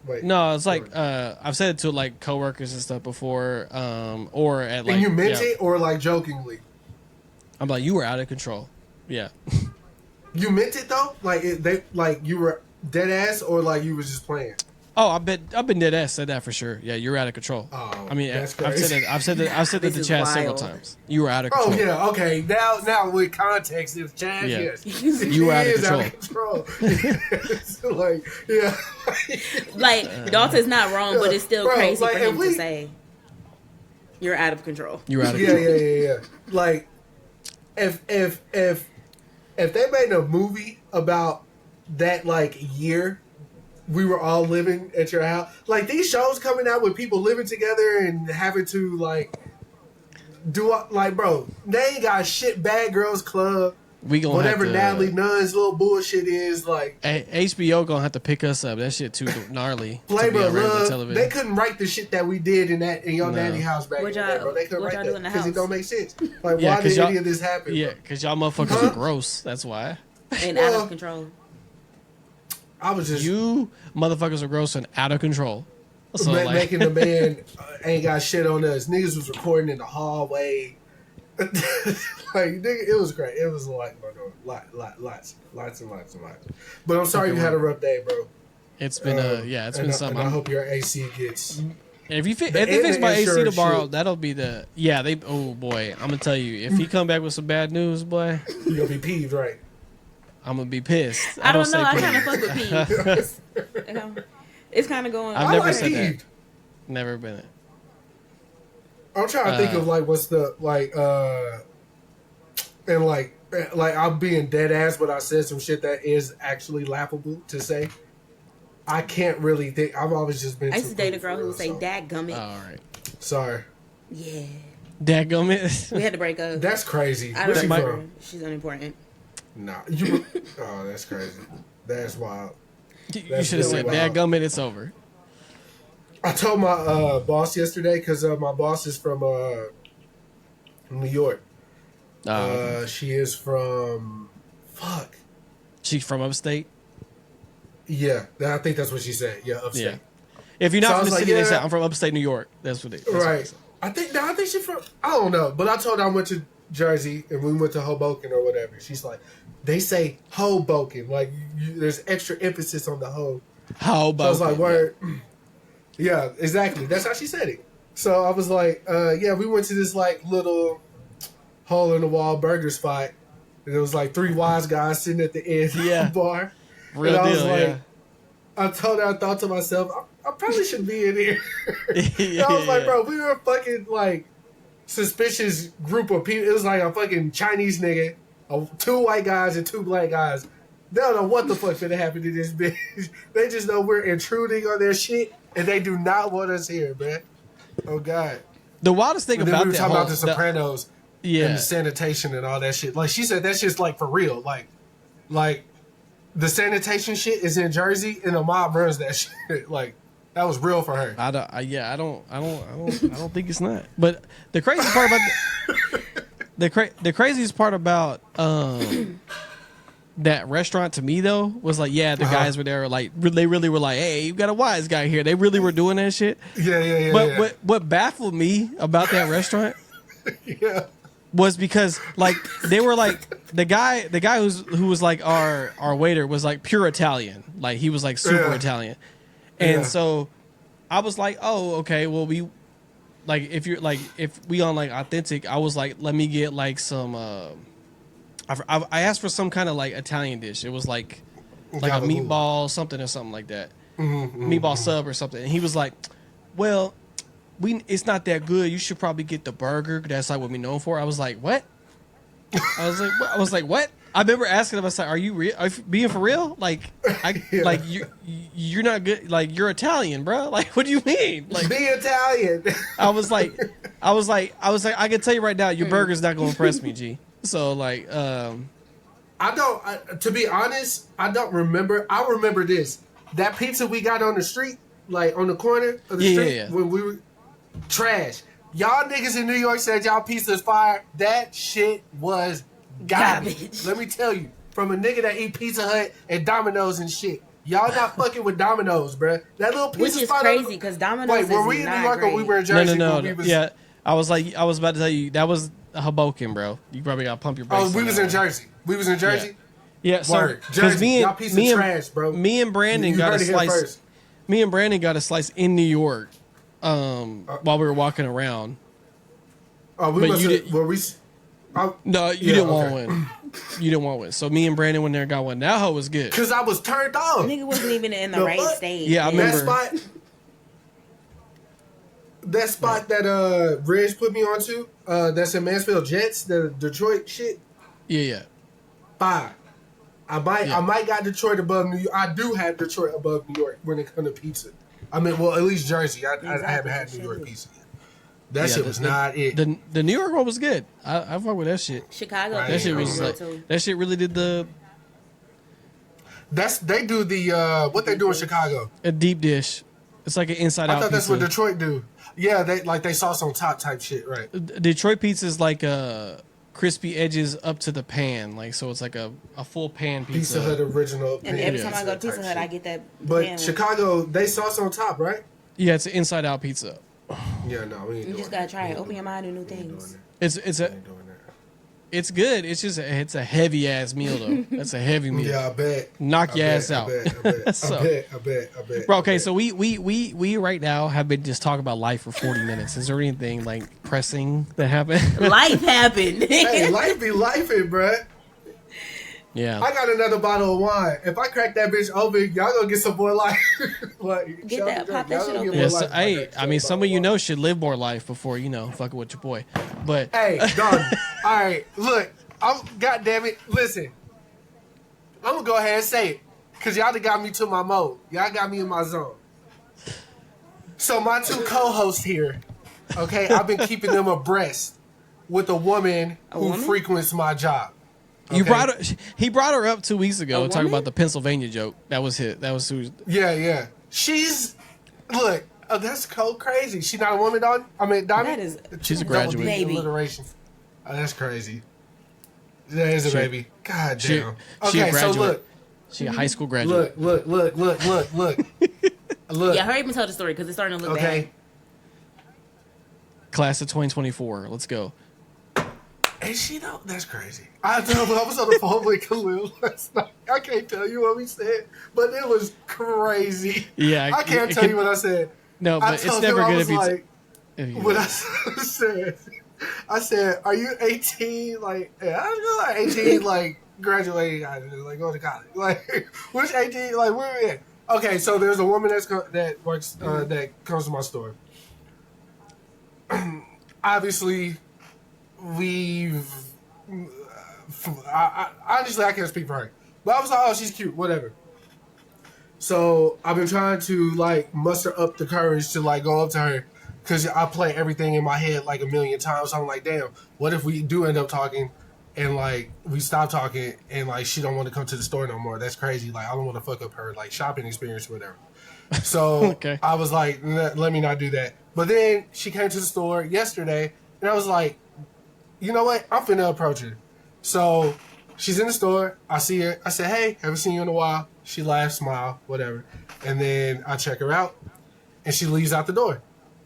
Wait. No, it's like I've said it to like coworkers and stuff before, or at like. And you meant it, or like jokingly? I'm like, you were out of control. Yeah. You meant it though, like you were dead ass, or like you was just playing. Oh, I've been dead ass said that for sure. Yeah, you're out of control. Oh, I mean, that's I've crazy. said that This to is Chad several wild. times. You were out of control. Oh yeah, okay. Now with context, it's Chad. Yeah. Yes, You were out of He is control. Yes. Like yeah, Like, Dalton's not wrong, but it's still Bro, crazy like, for if him to say, you're out of control. You're out of yeah, control. yeah. Like if they made a movie about that like year we were all living at your house, like these shows coming out with people living together and having to like bro, they ain't got shit. Bad Girls Club, We gonna whatever have to, Natalie Nunn's little bullshit is, like HBO gonna have to pick us up. That shit too gnarly. to be Flavor on of regular Love. television. They couldn't write the shit that we did in your No. nanny house back What in the day, bro. They couldn't what write y'all do in that the because it house? don't make sense. Like, Yeah, why 'cause did y'all- any of this happen? Yeah, bro? because y'all motherfuckers Huh? are gross. That's why. And out Well, of control. I was just You motherfuckers are gross and out of control. So like, making the man ain't got shit on us. Niggas was recording in the hallway. Like, nigga, it was great. It was lots and lots. But I'm sorry you had a rough day, bro. it's been it's been something. And I hope your AC gets. If you The if they fix my AC insurance tomorrow, shit. that'll be the they. Oh boy, I'm gonna tell you, if he come back with some bad news, boy, You gonna be peeved, right? I'm gonna be pissed. I don't say know. I please. kind of fuck with Pete. It's kind of going. I've I never like said that. peeved. Never been it. I'm trying to think of like what's the and like I'm being dead ass, but I said some shit that is actually laughable to say. I can't really think. I've always just been. I used to too date a cool girl for who real, would say, so. "Dadgummit." All right, Sorry, Yeah, dadgummit. we had to break up. that's crazy. I Where's don't she like my- her. She's unimportant. Nah, you. Oh, that's crazy. That's wild. You That's should have said really wild. dadgummit. It's over. I told my boss yesterday because my boss is from New York. She is from. Fuck. She's from upstate. Yeah, I think that's what she said. Yeah, upstate. Yeah. If you're So I not from was the like, city, they yeah. say I'm from upstate New York. That's what they. That's what they Right. say. I think she's from. I don't know, but I told her I went to Jersey and we went to Hoboken or whatever. She's like, they say Hoboken, like there's extra emphasis on the ho. How So I about? was like, word. Yeah, exactly. That's how she said it. So I was like, yeah, we went to this like little hole in the wall burger spot, and it was like three wise guys sitting at the end Yeah. of the bar. Real and I was deal. like, Yeah. I told her, I thought to myself, I probably should be in here. Yeah, I was like, yeah. bro, we were a fucking like suspicious group of people. It was like a fucking Chinese nigga, two white guys and two black guys. They don't know what the fuck's gonna happen to this bitch. They just know we're intruding on their shit, and they do not want us here, man. Oh god. The wildest thing And then about we were that talking whole, about the Sopranos and yeah, the sanitation and all that shit. Like she said, that's just like for real. Like the sanitation shit is in Jersey, and the mob runs that shit. Like that was real for her. I don't think it's not. But the crazy part about the craziest part about that restaurant to me though was like, yeah, the guys were there like they really were like, hey, you got a wise guy here. They really were doing that shit. Yeah. But what baffled me about that restaurant yeah. was because like they were like the guy who was like our waiter was like pure Italian. Like he was like super Yeah. Italian. And Yeah. so I was like, oh, okay, well we like if we on like authentic, I was like, let me get like some I asked for some kind of like Italian dish. It was like a Gabagool. meatball something or something like that. Mm-hmm, Meatball sub or something. And he was like, well, it's not that good. You should probably get the burger. That's like what we known for. I was like, what? I was like, what? I remember asking him. I was like, are you real? Are you being for real? Like, Yeah. like you're not good. Like, you're Italian, bro. Like, what do you mean? Like, Be Italian. I was like, I can tell you right now, your burger's not gonna impress me, G. So like, To be honest, I don't remember. I remember this. That pizza we got on the street, like on the corner of the street, when we were trash. Y'all niggas in New York said y'all pizza is fire. That shit was garbage. Let me tell you, from a nigga that eat Pizza Hut and Domino's and shit. Y'all not fucking with Domino's, bruh. That little pizza Which is spot crazy because Domino's Wait, is were we in New York great. or we were in Jersey? no. Yeah, I was about to tell you that was Hoboken, bro. You probably got to pump your brakes. Oh, we was in Jersey. We was in Jersey. Yeah, so because me trash, bro. Me and Brandon got a slice. Me and Brandon got a slice in New York, while we were walking around. Oh, but you did. No, you didn't want okay. one. You didn't want one. So me and Brandon went there and got one. That hoe was good. Because I was turned off. Nigga wasn't even in the right stage. Yeah, I remember. That spot that Reg put me onto, that's in Mansfield Jets, the Detroit shit. Yeah. Fire. I might got Detroit above New York. I do have Detroit above New York when it comes to pizza. I mean, well, at least Jersey. I haven't had New York pizza yet. That shit was not it. The New York one was good. I fuck with that shit. Chicago. That shit was like, that shit really did the. They do the what they do in Chicago. A deep dish. It's like an inside out. I thought that's pizza. what Detroit do. Yeah, they sauce on top type shit, right? Detroit pizza is like crispy edges up to the pan, like so it's like a full pan pizza. Pizza Hut original. And every time I go to Pizza Hut, I get that. But Chicago, they sauce on top, right? Yeah, it's an inside out pizza. Yeah, no, we ain't You just gotta try it. Open your mind to new things. It's good. It's just it's a heavy ass meal though. That's a heavy meal. Yeah, I bet. Knock your ass out. I bet. Bro, okay, so we right now have been just talking about life for 40 minutes. Is there anything like pressing that happened? Life happened. Hey, life be lifing, bruh. Yeah. I got another bottle of wine. If I crack that bitch open, y'all gonna get some more life. Like, Get that, pop that shit open. Yes, hey, I mean, some of you know should live more life before, fucking with your boy. But hey, done. All right, look, God damn it. Listen, I'm gonna go ahead and say it, cause y'all done got me to my mode. Y'all got me in my zone. So my two co-hosts here, okay, I've been keeping them abreast with a woman who frequents my job. Okay? He brought her up 2 weeks ago talking about the Pennsylvania joke. That was it. That was who. Yeah. Look, that's crazy. She not a woman, dog. I mean, Diamond. She's a graduate. Baby. Alliteration. Oh, that's crazy. That is a baby. God damn. She a Okay, so look. She a high school graduate. Look. Look. Yeah, hurry up and tell the story because it's starting to look bad. Class of 2024. Let's go. And she though? That's crazy. I was on the phone with Khalil last night. I can't tell you what we said, but it was crazy. Yeah, I can't tell you what I said. No, but it's never good if you. What I said, are you 18? Like, yeah, I was like 18, like graduating, like going to college. Like, which 18? Like, where are we at? Okay, so there's a woman that works that comes to my store. Obviously. Honestly, I can't speak for her. But I was like, oh, she's cute, whatever. So I've been trying to like muster up the courage to like go up to her because I play everything in my head like a million times. So I'm like, damn, what if we do end up talking and like we stop talking and like she don't want to come to the store no more? That's crazy. Like I don't want to fuck up her like shopping experience or whatever. So I was like, let me not do that. But then she came to the store yesterday and I was like, you know what? I'm finna approach her. So she's in the store. I see her. I said, hey, haven't seen you in a while. She laughs, smile, whatever. And then I check her out and she leaves out the door.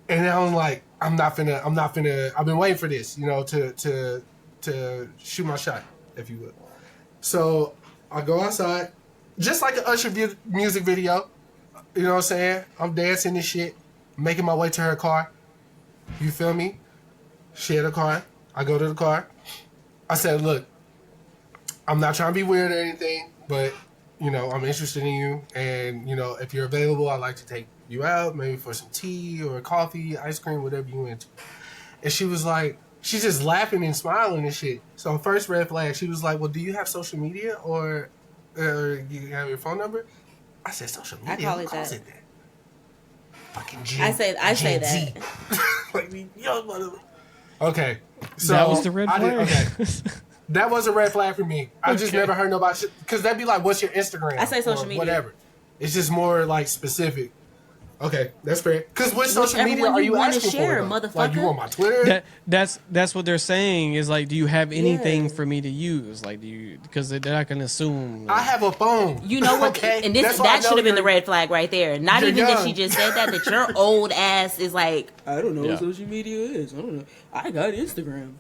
And now I'm like, I'm not finna, I've been waiting for this, to shoot my shot, if you would. So I go outside, just like an Usher music video. You know what I'm saying? I'm dancing and shit, making my way to her car. You feel me? She had a car. I go to the car. I said, look, I'm not trying to be weird or anything, but, I'm interested in you. And, if you're available, I'd like to take you out, maybe for some tea or coffee, ice cream, whatever you into. And she was like, she's just laughing and smiling and shit. So first red flag, she was like, "Well, do you have social media or you have your phone number?" I said, "Social media." I call Who it calls that. it that? Fucking Gen, I say Gen that. Z. Like these young motherfuckers. Okay, so That was the red I flag. okay, that was a red flag for me. I just Okay. never heard nobody because that'd be like, "What's your Instagram?" I say social or media. whatever. It's just more like specific. Okay, that's fair. Because what social Whichever media one are you you wanna asking share, for? Though? motherfucker. Like you want my Twitter? That's what they're saying is like, do you have anything Yeah. for me to use? Like, do you? Because they're not gonna assume. I have a phone. You know what? Okay? And That's why I that know should have been the you're- red flag right there. Not you're even that young. she just said that. That your old ass is like, I don't know Yeah. what social media is. I don't know. I got Instagram.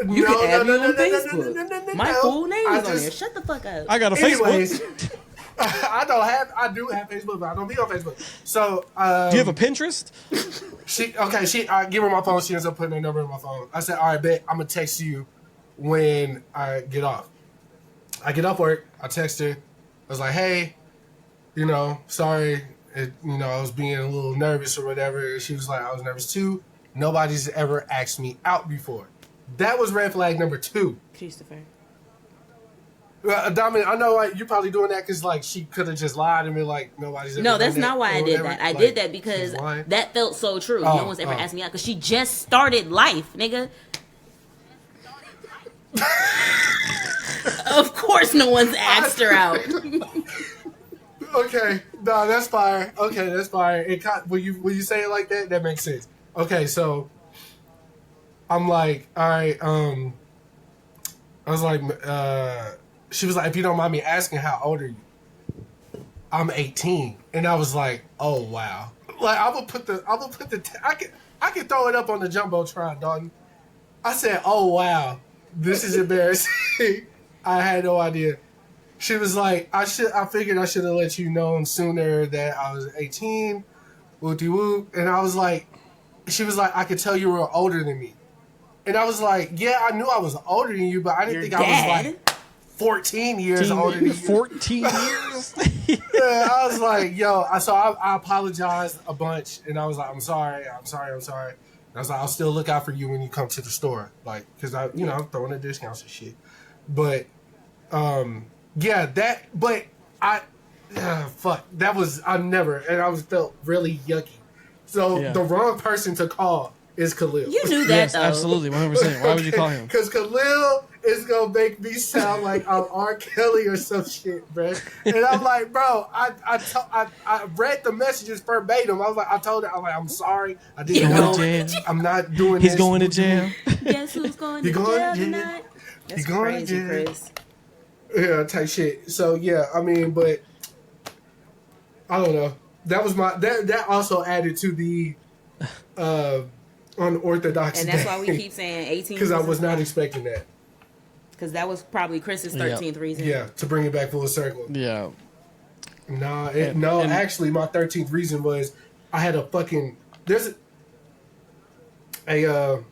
No, You can add me on no, Facebook. no, My no. full name I is on just- there. Shut the fuck up. I got a Anyways, Facebook. I do have Facebook, but I don't be on Facebook. So, Do you have a Pinterest? I give her my phone. She ends up putting her number in my phone. I said, all right, bet I'm gonna text you when I get off. I get off work. I text her. I was like, hey, sorry, I was being a little nervous or whatever. She was like, I was nervous too. Nobody's ever asked me out before. That was red flag number 2. Christopher. Dominic, I know like, you're probably doing that because like she could have just lied and been like nobody's ever No, done that's that not why I or did whatever. that. I Like, did that because she's lying. that felt so true. Oh, No one's ever oh. asked me out because she just started life, nigga. Of course, no one's asked her out. Okay, no, that's fire. Okay, that's fire. When you say it like that, that makes sense. Okay, so I'm like, all right. I was like, she was like, if you don't mind me asking, how old are you? I'm 18, and I was like, oh wow. Like I can throw it up on the jumbotron, Dalton. I said, oh wow, this is embarrassing. I had no idea. She was like, I figured I should have let you know sooner that I was 18. Whoopty whoop. And I was like, she was like, I could tell you were older than me. And I was like, yeah, I knew I was older than you, but I didn't think I was like 14 years older than you. 14 years. Yeah, I was like, yo, I apologized a bunch, and I was like, I'm sorry. And I was like, I'll still look out for you when you come to the store, like, because I'm throwing the discounts and shit. But, yeah, and I felt really yucky. So Yeah. the wrong person to call is Khalil. You knew that Yes, though. absolutely, 100%. Why would you call him? Because Khalil is gonna make me sound like I'm R. Kelly or some shit, bro. And I'm like, bro, I read the messages verbatim. I was like, I told her, I'm like, I'm sorry, I didn't Going know. to jail. I'm not doing He's this. going to jail. Guess who's going He to going jail to jail. tonight? That's He going to crazy, jail. Kris. Yeah, type shit. So yeah, I mean, but I don't know. That was that also added to the unorthodox. And that's why we keep saying 18. because I was not expecting that. Because that was probably Chris's Yeah. 13th reason. Yeah, to bring it back full circle. Yeah. And actually, my 13th reason was I had there's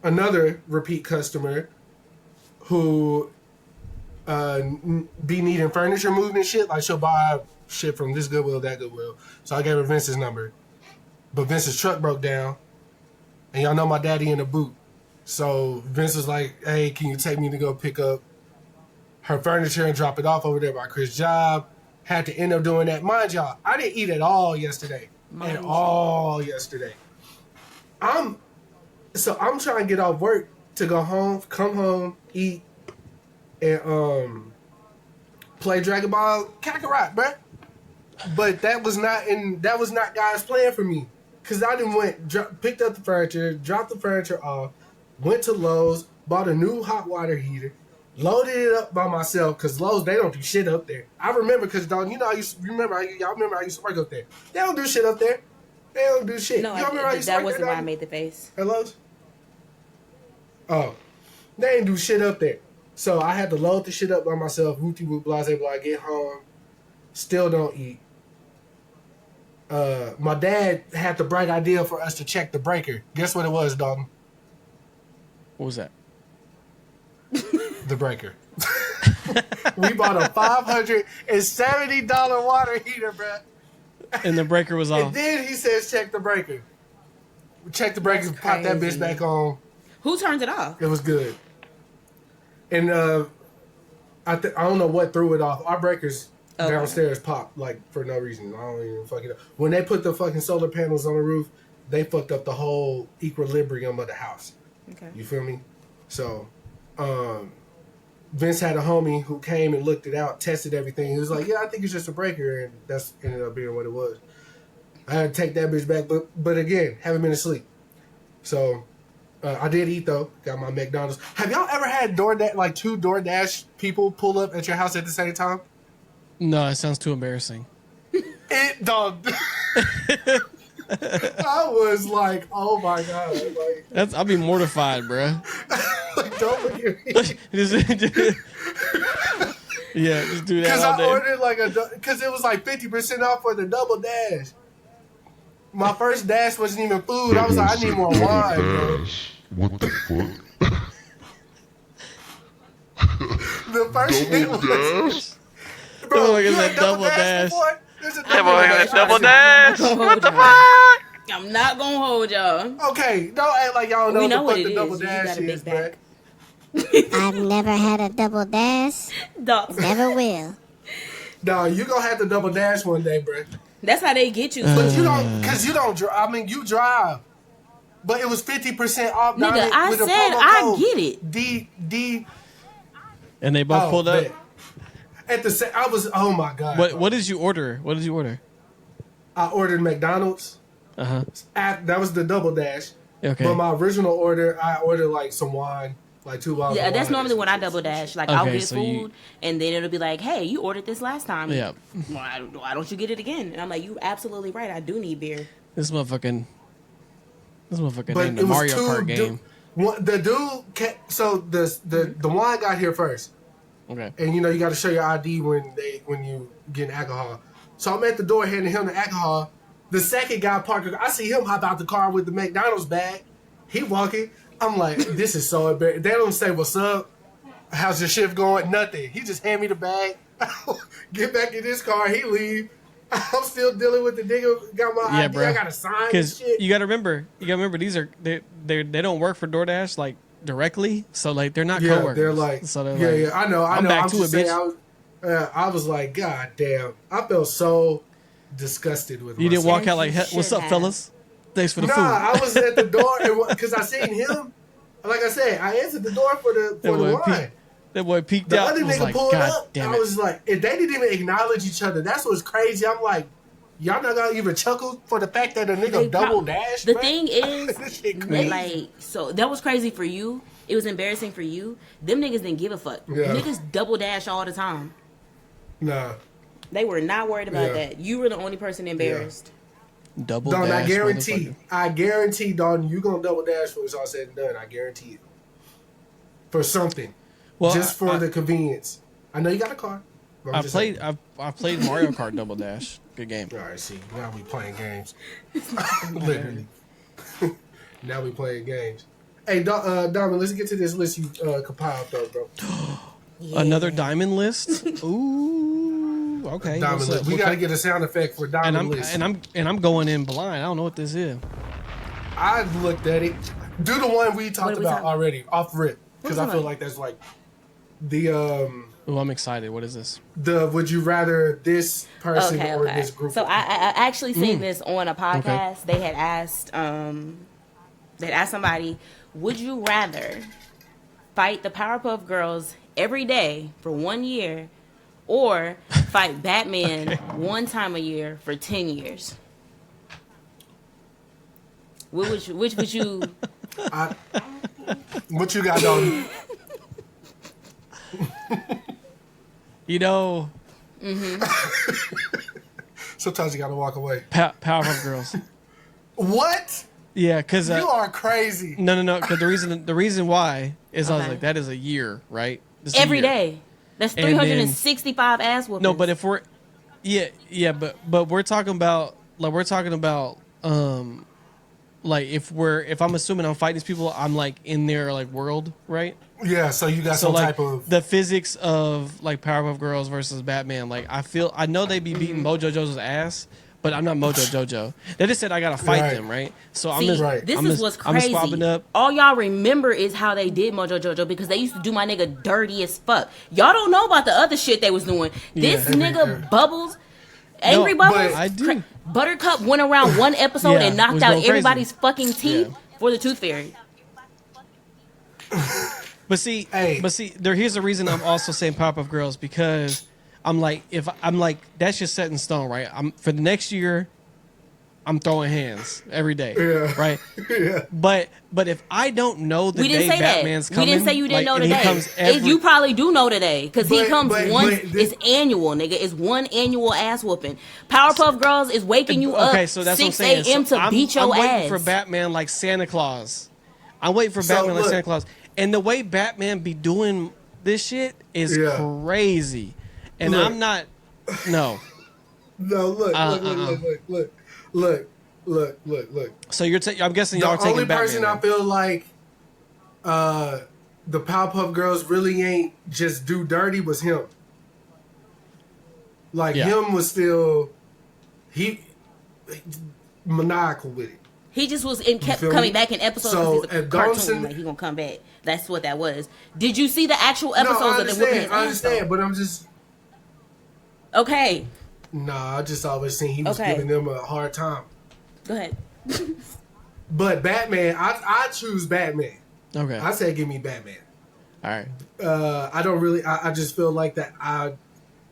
another repeat customer who be needing furniture moved and shit. Like she'll buy shit from this Goodwill, that Goodwill. So I gave her Vince's number, but Vince's truck broke down, and y'all know my daddy in the boot. So Vince was like, "Hey, can you take me to go pick up her furniture and drop it off over there by Kris' job?" Had to end up doing that. Mind y'all, I didn't eat at all yesterday. Mind you. I'm trying to get off work to go home, come home, eat, and play Dragon Ball Kakarot, bruh. But that was not God's plan for me. Cause I picked up the furniture, dropped the furniture off, went to Lowe's, bought a new hot water heater, loaded it up by myself. Cause Lowe's, they don't do shit up there. I remember, cause Dawn, y'all remember I used to work up there. They don't do shit up there. They don't do shit. No, Y'all remember I used to that work wasn't there, why I Dawn? made the face. At Lowe's? Oh. They ain't do shit up there. So I had to load the shit up by myself, wooty whoop, blase, blah, get home, still don't eat. My dad had the bright idea for us to check the breaker. Guess what it was, Dalton? What was that? The breaker. We bought a $570 water heater, bruh. And the breaker was And off. then he says, check the breaker. Check the breaker, That's pop that bitch crazy. back on. Who turned it off? It was good. And I don't know what threw it off. Our breakers downstairs popped like for no reason. I don't even fucking know. When they put the fucking solar panels on the roof, they fucked up the whole equilibrium of the house. Okay. You feel me? So, Vince had a homie who came and looked it out, tested everything. He was like, "Yeah, I think it's just a breaker," and that's ended up being what it was. I had to take that bitch back, but again, haven't been asleep. So, I did eat though. Got my McDonald's. Have y'all ever had DoorDash, like 2 DoorDash people pull up at your house at the same time? No, it sounds too embarrassing. It dog. I was like, oh my god, like I'll be mortified, bro. like, don't look at me. Yeah, just do that Because all I day. ordered like because it was like 50% off for the double dash. My first dash wasn't even food. I was like, I need more wine, bro. What the fuck? The first thing was, Oh bro, my you God, had that double dash. before? There's a Double dash. What the fuck? I'm not gonna hold y'all. Okay, don't act like y'all know, We know what what the it double is. You dash got a big is, back. bruh. I've never had a double dash. Dog. Never will. No, you gonna have to double dash one day, bruh. That's how they get you. But you don't, because you don't drive. I mean, you drive. But it was 50% off. Nigga, Dominic, I with a said promo I code. get it. D. And they both pulled up. bet. At the same, I was. Oh my god. What did you order? What did you order? I ordered McDonald's. Uh-huh. That was the double dash. Okay. But my original order, I ordered like some wine, like 2 bottles. Yeah, of that's wine normally and when I some double shit. dash. Like, I'll Okay, get so food, you- and then it'll be like, hey, you ordered this last time. Yeah. Why don't you get it again? And I'm like, you absolutely right. I do need beer. This motherfucking But named it the was Mario 2 Kart game. The dude, so the wine got here first. Okay. And you know you got to show your ID when you get alcohol. So I'm at the door handing him the alcohol. The second guy parked. I see him hop out the car with the McDonald's bag. He walking. I'm like, this is so embarrassing. They don't say what's up. How's your shift going? Nothing. He just hand me the bag. Get back in his car. He leave. I'm still dealing with the nigga. Got my ID. bro. I got to sign and Because shit. you gotta remember, these are they don't work for DoorDash like directly, so like they're not Yeah, coworkers. they're like, so they're yeah, like, I know. I'm back I'm to just it, saying, bitch. I was like, God damn. I felt so disgusted with You didn't myself. walk out like, Yes, you "What's should up, have. fellas? Thanks for the Nah, food." I was at the door because I seen him. Like I said, I answered the door for the wine. That boy peeked The out. other and was nigga like, pulled God up. damn I it! was like, and they didn't even acknowledge each other. That's what's crazy. I'm like, y'all not gonna even chuckle for the fact that a nigga They double prob- dash. The bruh? thing is, This shit crazy. like, so that was crazy for you. It was embarrassing for you. Them niggas didn't give a fuck. Yeah. Niggas double dash all the time. Nah. They were not worried about Yeah. that. You were the only person embarrassed. Double Don, dash. I guarantee, Don, you gonna double dash when it's all said and done. I guarantee it. For something. Well, Just for the convenience. I know you got a car. but I'm I just played. saying. I played Mario Kart Double Dash. Good game. All right, see, now we playing games. Literally. Now we playing games. Hey, Diamond, let's get to this list you compiled, though, bro. Another diamond list. Ooh. Okay. Diamond what's list. up? We What got to kind- get a sound effect for and Diamond I'm list. and I'm going in blind. I don't know what this is. I looked at it. Do the one we talked are we about talking- already, off rip, because I What's feel the like that's like the Oh, I'm excited. What is this? would you rather this person Okay, or okay. this group? So of I actually seen this on a podcast. Okay. They had asked somebody, would you rather fight the Powerpuff Girls every day for 1 year, or fight Batman one time a year for 10 years? Which would you? What you got on? You know, Sometimes you got to walk away. Powerpuff Girls. What? Yeah, because You are crazy. no. Because the reason why is I was Okay. like, that is a year, right? This is a Every year. day. That's And then- 365 ass whoopings. No, but if we're but we're talking about like if I'm assuming I'm fighting these people, I'm like in their like world, right? Yeah, so you got So some like type of. the physics of like Powerpuff Girls versus Batman, like I know they be beating Mojo Jojo's ass, but I'm not Mojo Jojo. They just said I gotta fight them, right? So See, this is what's crazy. All y'all remember is how they did Mojo Jojo because they used to do my nigga dirty as fuck. Y'all don't know about the other shit they was doing. This nigga Bubbles, Angry Bubbles, I do. Buttercup went around one episode and knocked out everybody's fucking teeth for the Tooth Fairy. But see, here's the reason I'm also saying Powerpuff Girls because I'm like, that's just set in stone, right? For the next year, I'm throwing hands every day, right? But if I don't know the day Batman's coming, we didn't say you didn't know today. You probably do know today because he comes once. It's annual, nigga. It's one annual ass whooping. Powerpuff Girls is waking you up 6 a.m. to beat your ass. I'm waiting for Batman like Santa Claus. I'm waiting for Batman like Santa Claus. And the way Batman be doing this shit is crazy. And I'm not. No. No, look. So I'm guessing y'all are taking Batman. The only person I feel like the Powerpuff Girls really ain't just do dirty was him. Like him was still maniacal with it. He just was kept coming back in episodes because he's a cartoon. Like he gonna come back. That's what that was. Did you see the actual episodes of the whooping his ass? I understand, but I'm just okay. Nah, I just always seen he was giving them a hard time. Go ahead. But Batman, I choose Batman. Okay. I say give me Batman. All right. I don't really. I just feel like that.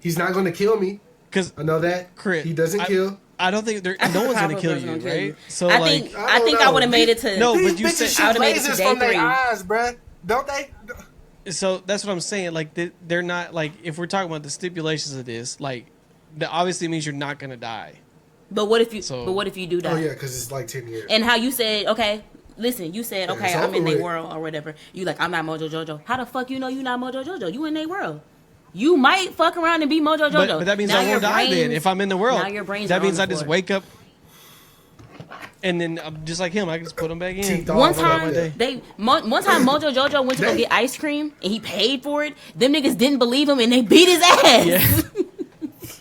He's not going to kill me. Because I know that Chris, he doesn't kill. I don't think no one's going to kill you, right? So I think I would have made it to. No, but you said I would have made it to day 3. Their eyes, bruh. Don't they? So that's what I'm saying. Like they're not like if we're talking about the stipulations of this, like that obviously means you're not going to die. But what if you? But what if you do die? Oh yeah, because it's like 10 years. And how you said, okay, listen, you said, okay, I'm in their world or whatever. You like, I'm not Mojo Jojo. How the fuck you know you not Mojo Jojo? You in their world. You might fuck around and be Mojo Jojo. But that means I won't die then if I'm in the world. Now your brains that means I just wake up and then I'm just like him. I can just put them back in. One time Mojo Jojo went to go get ice cream and he paid for it. Them niggas didn't believe him and they beat his ass. Yeah.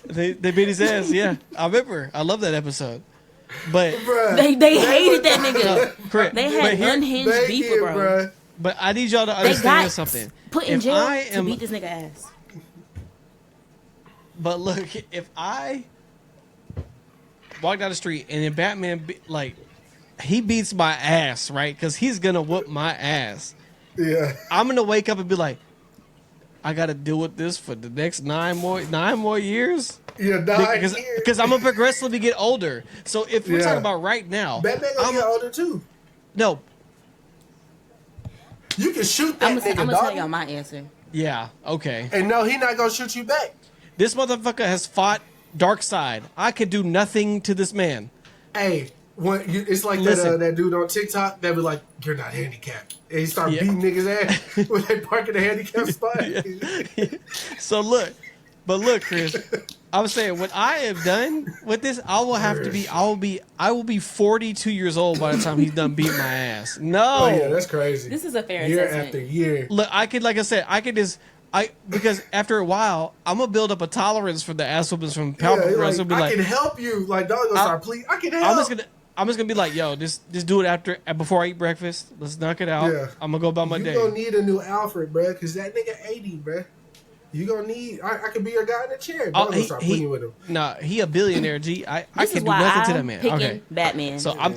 They beat his ass, yeah. I remember. I love that episode. But they hated that nigga. They had unhinged beef with bro. But I need y'all to understand something. Put in jail to beat this nigga ass. But look, if I walk down the street and then Batman he beats my ass, right? Because he's gonna whoop my ass. Yeah. I'm gonna wake up and be like, I gotta deal with this for the next 9 more years. Yeah, because I'm gonna progressively get older. So if we're talking about right now, Batman gonna get older too. No, you can shoot that nigga. I'm gonna tell y'all my answer. Yeah. Okay. And no, he not gonna shoot you back. This motherfucker has fought Darkseid. I could do nothing to this man. Hey, it's like that dude on TikTok that was like, "You're not handicapped," and he started beating niggas ass when they park in the handicap spot. So look, Chris, I was saying when I am done with this, I will be 42 years old by the time he's done beating my ass. No, oh yeah, that's crazy. This is a fair year assessment. after year. Look, because after a while, I'm gonna build up a tolerance for the ass whoopings from Powerpuff Girls. I can help you. Like, dog, gonna start please. I can help. I'm just gonna be like, yo, just do it before I eat breakfast. Let's knock it out. Yeah. I'm gonna go about my day. You gonna need a new Alfred, bro, because that nigga 80, bro. You gonna need. I could be your guy in the chair. Dog, gonna start playing with him. Nah, he a billionaire. G. I can't do nothing to that man. Okay, Batman. So I'm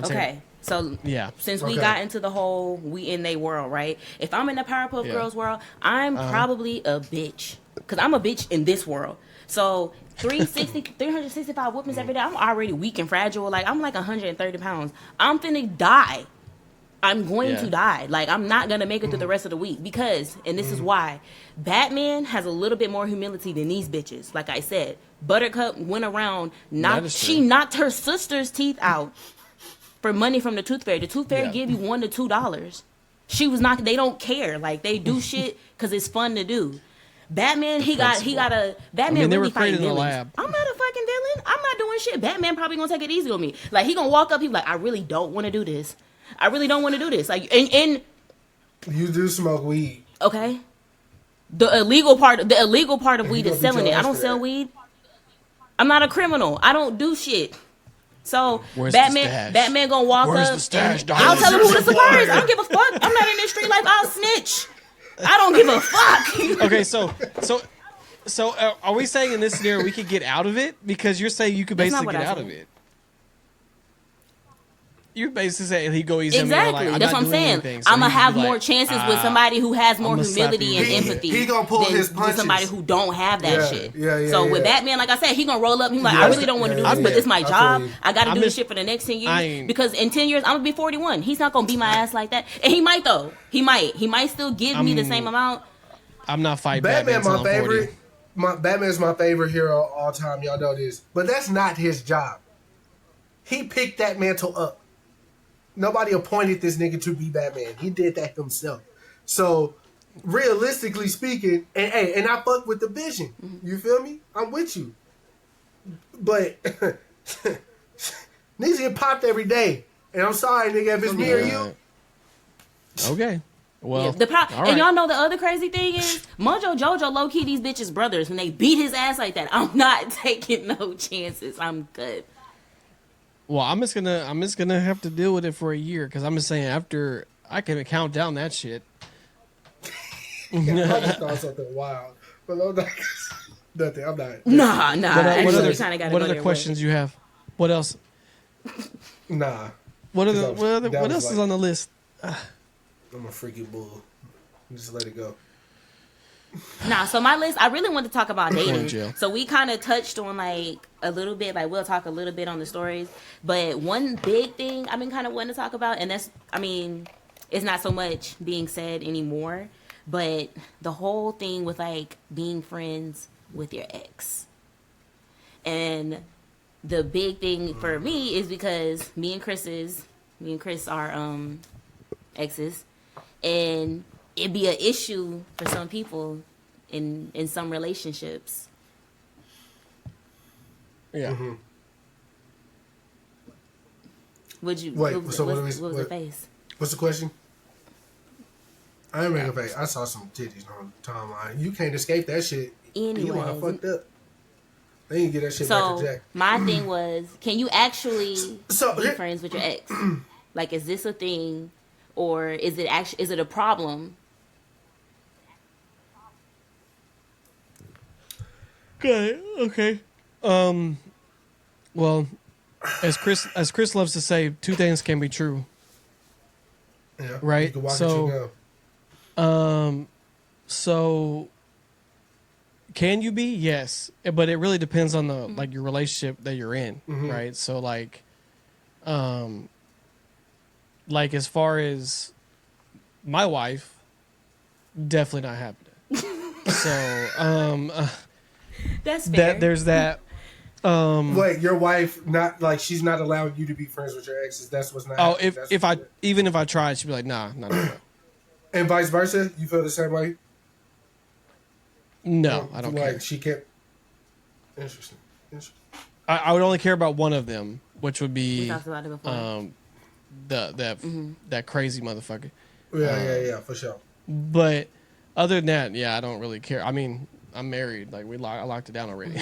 okay. So since we got into the whole we in they world, right? If I'm in the Powerpuff Girls world, I'm probably a bitch. Because I'm a bitch in this world. So 365 whoopings every day. I'm already weak and fragile. Like, I'm like 130 pounds. I'm finna die. I'm going to die. Like, I'm not going to make it through the rest of the week. Because, and this is why, Batman has a little bit more humility than these bitches. Like I said, Buttercup went around, she knocked her sister's teeth out for money from the Tooth Fairy. The Tooth Fairy give you $1 to $2. She was not. They don't care. Like, they do shit because it's fun to do. Batman, he got a Batman really fighting villains. I'm not a fucking villain. I'm not doing shit. Batman probably gonna take it easy on me. Like, he gonna walk up. He like, I really don't want to do this. I really don't want to do this. Like, and you do smoke weed. Okay. The illegal part of weed is selling it. I don't sell weed. I'm not a criminal. I don't do shit. So Where's the stash? Batman gonna walk Where's up. the stash, dog? I'll tell him who the supplier is. I don't give a fuck. I'm not in this street life. I'll snitch. I don't give a fuck. Okay, so are we saying in this scenario we could get out of it? Because you're saying you could That's not basically what get I out said. of it. You're basically saying he go easy. Exactly. Like, That's what I'm saying. I'm gonna have more chances with somebody who has more I'ma slap humility you. and empathy He gonna pull than his with punches. somebody who don't have that Yeah, shit. yeah, So with yeah. Batman, like I said, he gonna roll up. He's like, Yeah. I really don't want to do Yeah, this, but yeah. this my I feel job. you. I got to I'm do this just- shit for the next 10 I years ain't- because in 10 years I'm gonna be 41. He's not gonna beat my ass like that, and he might though. He might still give me the same amount. I'm not fighting Batman, Batman. my till I'm 40. favorite. Batman's my favorite hero all time. Y'all know this, but that's not his job. He picked that mantle up. Nobody appointed this nigga to be Batman. He did that himself. So, realistically speaking, and I fuck with the vision. You feel me? I'm with you. But niggas get popped every day, and I'm sorry, nigga, if it's me or you. Okay. Well, Yeah, all right. and y'all know the other crazy thing is Mojo Jojo low key these bitches brothers when they beat his ass like that. I'm not taking no chances. I'm good. Well, I'm just gonna have to deal with it for a year because I'm just saying after I can count down that shit. I just thought something wild, but I'm not. Nothing. I'm not. Nah. Actually, we kind of got to what go other there questions you have? What else? Nah. What That other? was- What that was else is like- on the list? I'm a freaky bull. Just let it go. Nah, so my list, I really want to talk about Going to dating. jail. So we kind of touched on like a little bit, like we'll talk a little bit on the stories. But one big thing I've been kind of wanting to talk about, and that's, I mean, it's not so much being said anymore, but the whole thing with like being friends with your ex. And the big thing for me is because me and Kris are exes, and it'd be an issue for some people in some relationships. Yeah. Would you? Wait, what, so what, what was do we- the what- face? What's the question? I ain't making a face. I saw some titties on the timeline. You can't escape that shit. You know how Anyways, fucked up. They didn't get that shit back so to Jack. my thing was, can you actually So be here- friends with your ex? Like, is this a thing, or is it a problem? Okay. Well, as Kris loves to say, two things can be true. Yeah, Right, You can walk so- and chew gum. So can you be? Yes, but it really depends on the like your relationship that you're in, right? So like as far as my wife, definitely not happening. So That's fair. there's that. Wait, your wife not like she's not allowing you to be friends with your exes. That's what's not. Oh, happening. That's if I even if I tried, she'd be like, nah. and vice versa, you feel the same way. No, I don't like care. she kept. Interesting. I would only care about one of them, which would we be talked about it before. that crazy motherfucker. Yeah, for sure. But other than that, yeah, I don't really care. I mean, I'm married. Like I locked it down already.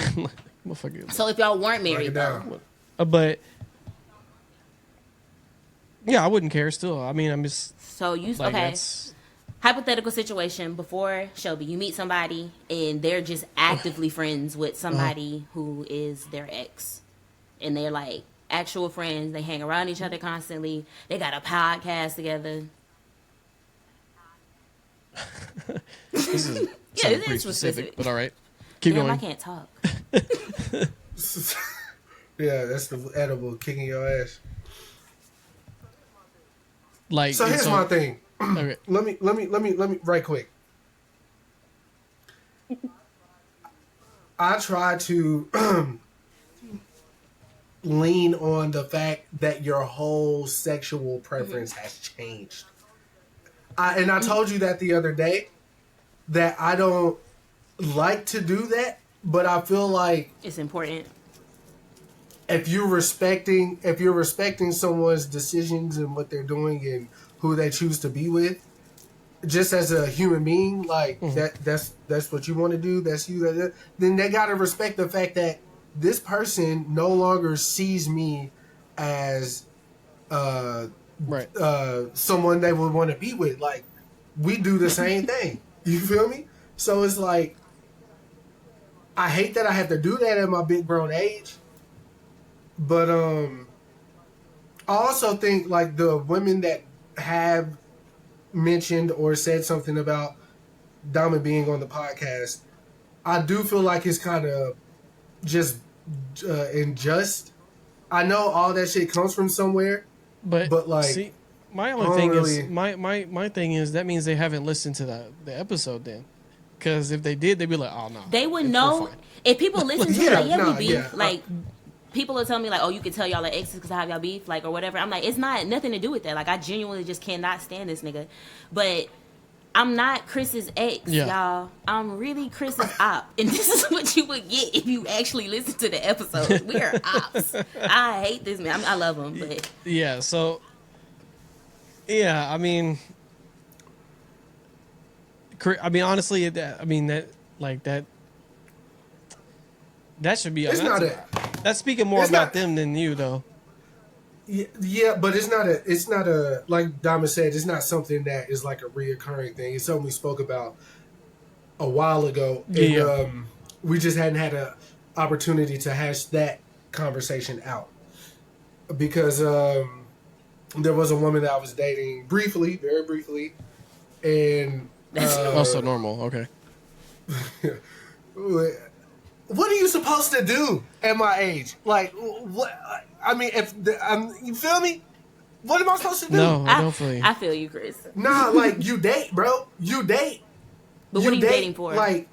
Motherfucker. So if y'all weren't Lock it married down. though, But yeah, I wouldn't care. Still, I mean, I'm just so you like okay? that's Hypothetical situation before Shelby, you meet somebody and they're just actively friends with somebody who is their ex, and they're like actual friends. They hang around each other constantly. They got a podcast together. this is Yeah, something it pretty is specific. specific. But all right, keep Damn, going. I can't talk. Yeah, that's the edible kicking your ass. Like So here's my thing. Okay. Let me right quick. I try to lean on the fact that your whole sexual preference has changed. I told you that the other day, that I don't like to do that, but I feel like It's important. if you're respecting someone's decisions and what they're doing and who they choose to be with, just as a human being, like that's what you want to do, that's you, then they gotta respect the fact that this person no longer sees me as Right. someone they would want to be with. Like, we do the same thing. You feel me? So it's like, I hate that I have to do that at my big grown age. But I also think like the women that have mentioned or said something about Diamond being on the podcast, I do feel like it's kind of just unjust. I know all that shit comes from somewhere, but like, see, my only don't thing really- is my thing is that means they haven't listened to the episode then, because if they did, they'd be like, oh no, They would we're know fine. if people listen to it. Yeah, Like, yeah, nah, we beef. yeah. Like, people will tell me like, oh, you can tell y'all are exes because I have y'all beef, like, or whatever. I'm like, it's not nothing to do with that. Like, I genuinely just cannot stand this nigga. But I'm not Chris's ex, y'all. I'm really Chris's op, and this is what you would get if you actually listen to the episodes. We are ops. I hate this man. I love him, but Yeah. So. Yeah, I mean, honestly, that should be. it's not a. That's speaking more it's about not- them than you, though. Yeah, but it's not a like Diamond said, it's not something that is like a reoccurring thing. It's something we spoke about a while ago. And, Yeah. We just hadn't had an opportunity to hash that conversation out. Because there was a woman that I was dating briefly, very briefly, and Also normal. Okay. what are you supposed to do at my age? Like, what? I mean, you feel me? What am I supposed to do? No, I don't feel you. I feel you, Chris. Nah, like, you date, bro. You date. But what are you dating for? Like,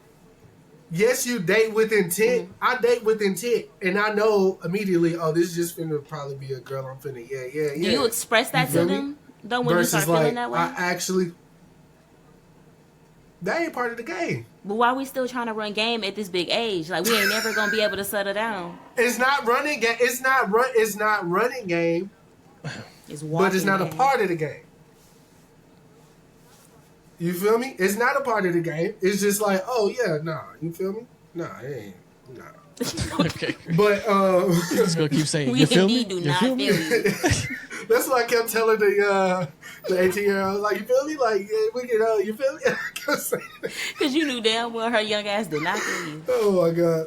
yes, you date with intent. Mm-hmm. I date with intent, and I know immediately. Oh, this is just finna probably be a girl. I'm finna, yeah. Do you express that You to feel me? them though when you start feeling that way? I actually, that ain't part of the game. But why we still trying to run game at this big age? Like, we ain't never gonna be able to settle down. It's not running game. It's not running game, It's but it's not game. a part of the game. You feel me? It's not a part of the game. It's just like, oh yeah, nah. You feel me? Nah, it ain't. Nah. Okay. But Just gonna keep saying. We You feel me? indeed do You not feel feel me? you. that's why I kept telling the 18-year-old, like, you feel me? Like, yeah, we can, you feel me? I kept saying that. Because you knew damn well her young ass did not feel you. Oh my god.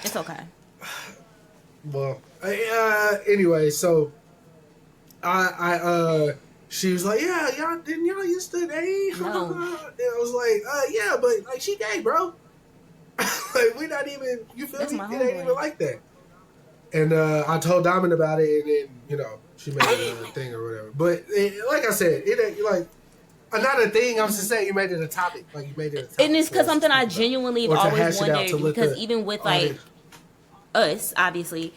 It's okay. Well, anyway, so she was like, yeah, y'all used to date? No. And I was like, yeah, but like, she gay, bro. Like, we not even, you feel That's me? my It ain't homeboy. even like that. And I told Diamond about it, and then, she made it a thing or whatever. But like I said, it ain't like, not a thing. I'm just saying you made it a topic. Like, you made it a topic. And it's because for us something to I talk about. genuinely Or have to hash always it out wondered, to let because the even with like audience- us, obviously,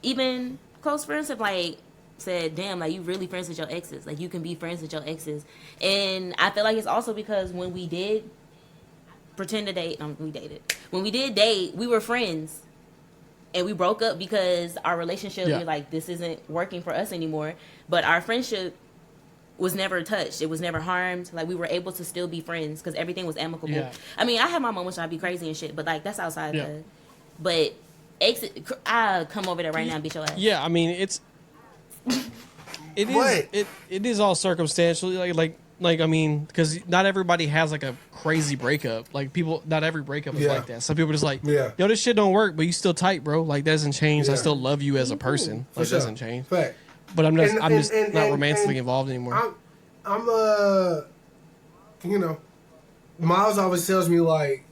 even close friends have like said, damn, like, you really friends with your exes. Like, you can be friends with your exes. And I feel like it's also because when we did pretend to date, we dated. When we did date, we were friends. And we broke up because our relationship, we were like, this isn't working for us anymore. But our friendship was never touched. It was never harmed. Like, we were able to still be friends because everything was amicable. Yeah. I mean, I have my moments where I be crazy and shit, but like, that's outside Yeah. the. But I come over there right now and beat your ass. Yeah, I mean, it is What? it is all circumstantial. Like I mean, because not everybody has like a crazy breakup. Like, people, not every breakup is Yeah. like that. Some people are just like, Yeah. yo, this shit don't work, but you still tight, bro. Like, that doesn't change. I Yeah. still love you as a person. For Like, sure. doesn't change. Fact. But I'm just And- not and- romantically and involved anymore. I'm Miles always tells me, like,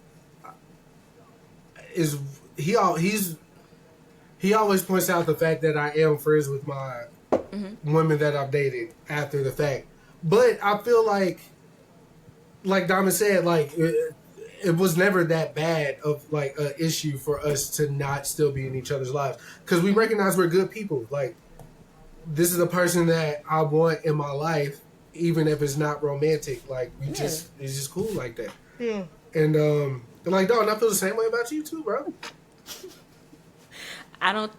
he always points out the fact that I am friends with my women that I've dated after the fact. But I feel like Diamond said, like, it was never that bad of like an issue for us to not still be in each other's lives, because we recognize we're good people. Like, this is a person that I want in my life, even if it's not romantic. Like, it's just cool like that. Yeah. And like, dog, I feel the same way about you too, bro. I don't.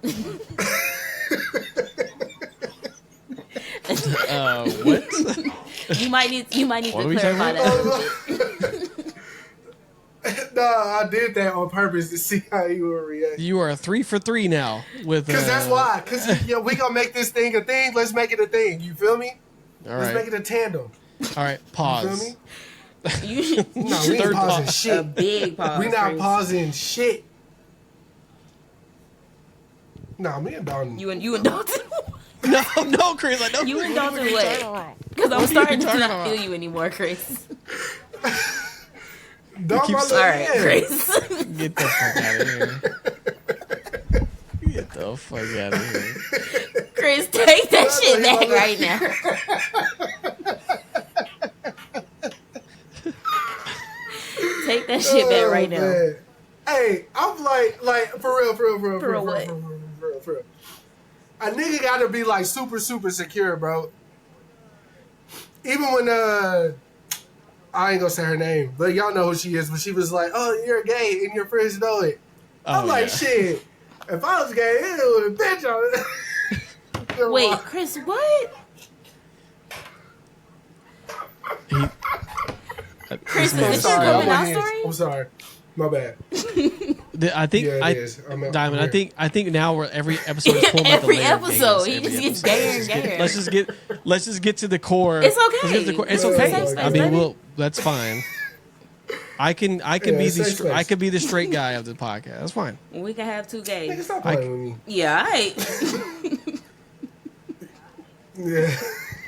What? You might need What to are we clarify talking that. No, I did that on purpose to see how you would react. You are 3 for 3 now with. Because that's why. Because we gonna make this thing a thing. Let's make it a thing. You feel me? All Let's right. make it a tandem. All right. You Pause. feel me? You should. No, we ain't Third pausing pause. A shit. big pause. We not Kris. pausing shit. No, me and Dalton. You and Dalton. No, Kris. I don't. You and Dalton what? what? Because I'm What are you starting to talking not about? feel you anymore, Chris. Dalton, my keep- little All right, man. Chris. Get the fuck out of here. Get the fuck out of here. Chris, take that shit back right now. Take that shit back right now. Man. Hey, I'm like for real. For real what? For real. A nigga gotta be like super secure, bro. Even when I ain't gonna say her name, but y'all know who she is. But she was like, "Oh, you're gay, and your friends know it." I'm Oh, like, yeah. shit. If I was gay, it would have bitch on it. Wait, Chris, what? Chris, is I'm this your sorry, coming I'm out on his. story? I'm sorry. My bad. I think Yeah, it is. I'm Diamond. here. I think now we're every episode is pulling back the Every layer of episode, gayness. he Every just gets episode. gayer and gayer. Let's just get to the core. It's Let's get to the okay. core. It's Yeah, okay. safe space, I mean, baby. that's fine. I can Yeah, be the safe space. I can be the straight guy of the podcast. That's fine. We can have two Nigga, gays. stop playing with me. Yeah, all right. Yeah.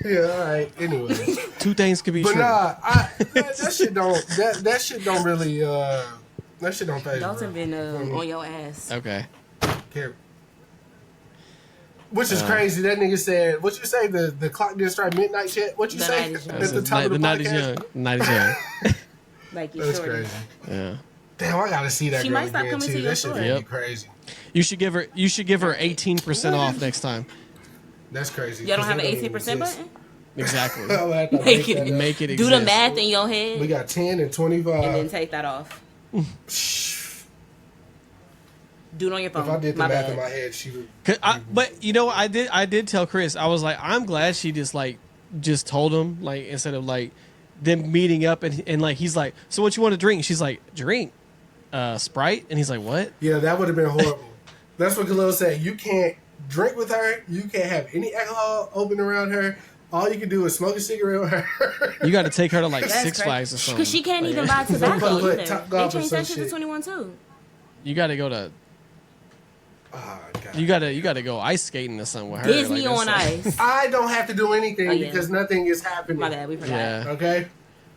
Yeah, all right. Anyway. Two things can be But true. nah, that shit don't that shit don't really that shit don't phase Dalton me. been on your ass. Okay. Care. Which is crazy. That nigga said, what you say, the clock didn't strike midnight yet? What you The say night is young. at the top of the night is podcast? young. Night is young. Like you That's shorty. crazy. Yeah. Damn, I gotta see that She girl might stop again coming to too. your That shit store. would Yep. be crazy. You should give her 18% off next time. That's crazy. Y'all don't 'cause have an that 18% exist. button? Exactly. I'll have to Make that it- up. Make it Do exist. the math in your We head got 10 and 25. and then take that off. Do it on your phone. If I did the My math bad. in my head, she would. But you know what? I did tell Chris. I was like, I'm glad she just told him, like, instead of like them meeting up and like he's like, so what you want to drink? She's like, drink Sprite, and he's like, what? Yeah, that would have been horrible. That's what Khalil said. You can't drink with her. You can't have any alcohol open around her. All you can do is smoke a cigarette with her. You got to take her to like That's Six crazy. Flags or something. Because she can't Like, even buy tobacco Somebody let either. Top They Golf or changed some that shit to shit. 21 too. You got to go to. Oh, God. You got to go ice skating or something with her. Disney like, on that's ice. I don't have to do anything Oh, yeah. because nothing is happening. My bad, we forgot. Yeah. Okay?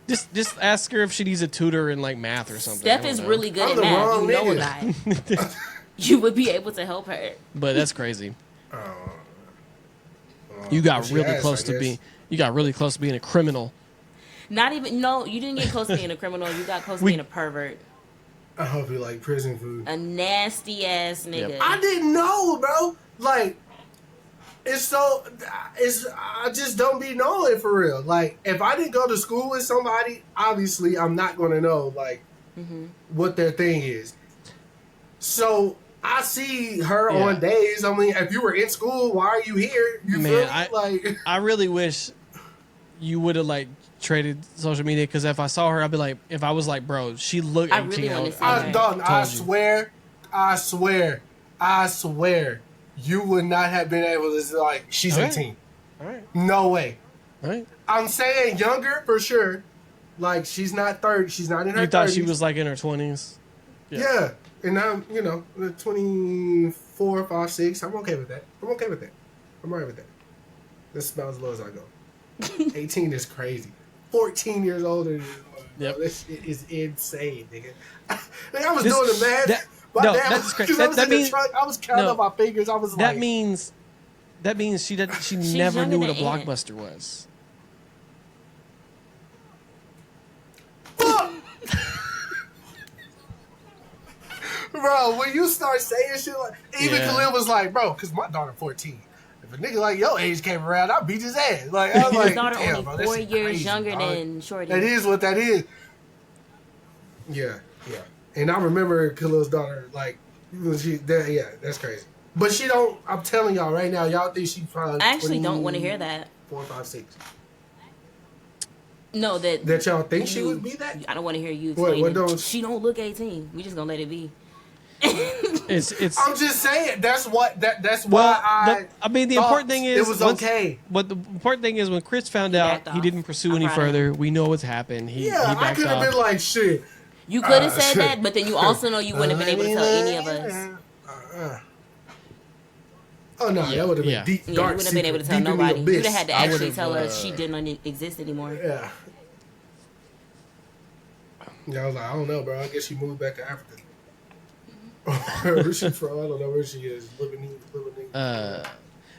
Just ask her if she needs a tutor in like math or something. Steph I don't is know. really good I'm at the math. wrong You know nigga. that. You would be able to help her. But that's crazy. Oh. You got She really asked, close I to guess. being. You got really close to being a criminal. Not even, no, you didn't get close to being a criminal. You got close to being a pervert. I hope you like prison food. A nasty ass nigga. Yep. I didn't know, bro. Like, I just don't be knowing for real. Like, if I didn't go to school with somebody, obviously I'm not going to know, like, what their thing is. So, I see her Yeah. on days. I mean, if you were in school, why are you here? You Man, feel me? I- Like, I really wish you would have like traded social media because if I saw her, I'd be like, if I was like, bro, she looked I 18. really wanna would- see I her. would've Dalton, I told you. I swear, you would not have been able to, like, she's All right. 18. All right, No way. all right. I'm saying younger for sure. Like, she's not 30. She's not in her You thought 30s. she was like in her 20s? Yeah. And I'm, 24, 5, 6. I'm okay with that. I'm all right with that. That's about as low as I go. 18 is crazy. 14 years older than this one, bro. Yep. This shit is insane, nigga. Like, I was This- doing the math. that- My no, dad that's was- crazy. 'cause I was That in the means- truck. I was counting no. up my fingers. I was That like, means she She's never younger knew what a than Ant. blockbuster was. bro, when you start saying shit like, even Yeah. Khalil was like, bro, because my daughter 14. If a nigga like your age came around, I'd beat his ass. Like, I was His like, daughter damn, only bro, that 4 shit years crazy, younger dog. than Shorty. That is what that is. Yeah. And I remember Khalil's daughter, like, that's crazy. But she don't, I'm telling y'all right now, y'all think she probably I actually don't want to hear that. 4, 5, 6. No, that y'all think she would be that? I don't want to hear you What explain. She don't look 18. We just gonna let it be. It's. I'm just saying. That's why I mean, the important thing is it was okay. But the important thing is when Kris found out, he didn't pursue any further. We know what's happened. He I could have been like, shit. You could have said that, but then you also know you wouldn't have been able to tell any of us. Oh no, that would have been deep, dark. You wouldn't have been able to tell nobody. You would have had to actually tell us she didn't exist anymore. Yeah. Yeah, I was like, I don't know, bro. I guess she moved back to Africa. Where she from? I don't know where she is. Living in.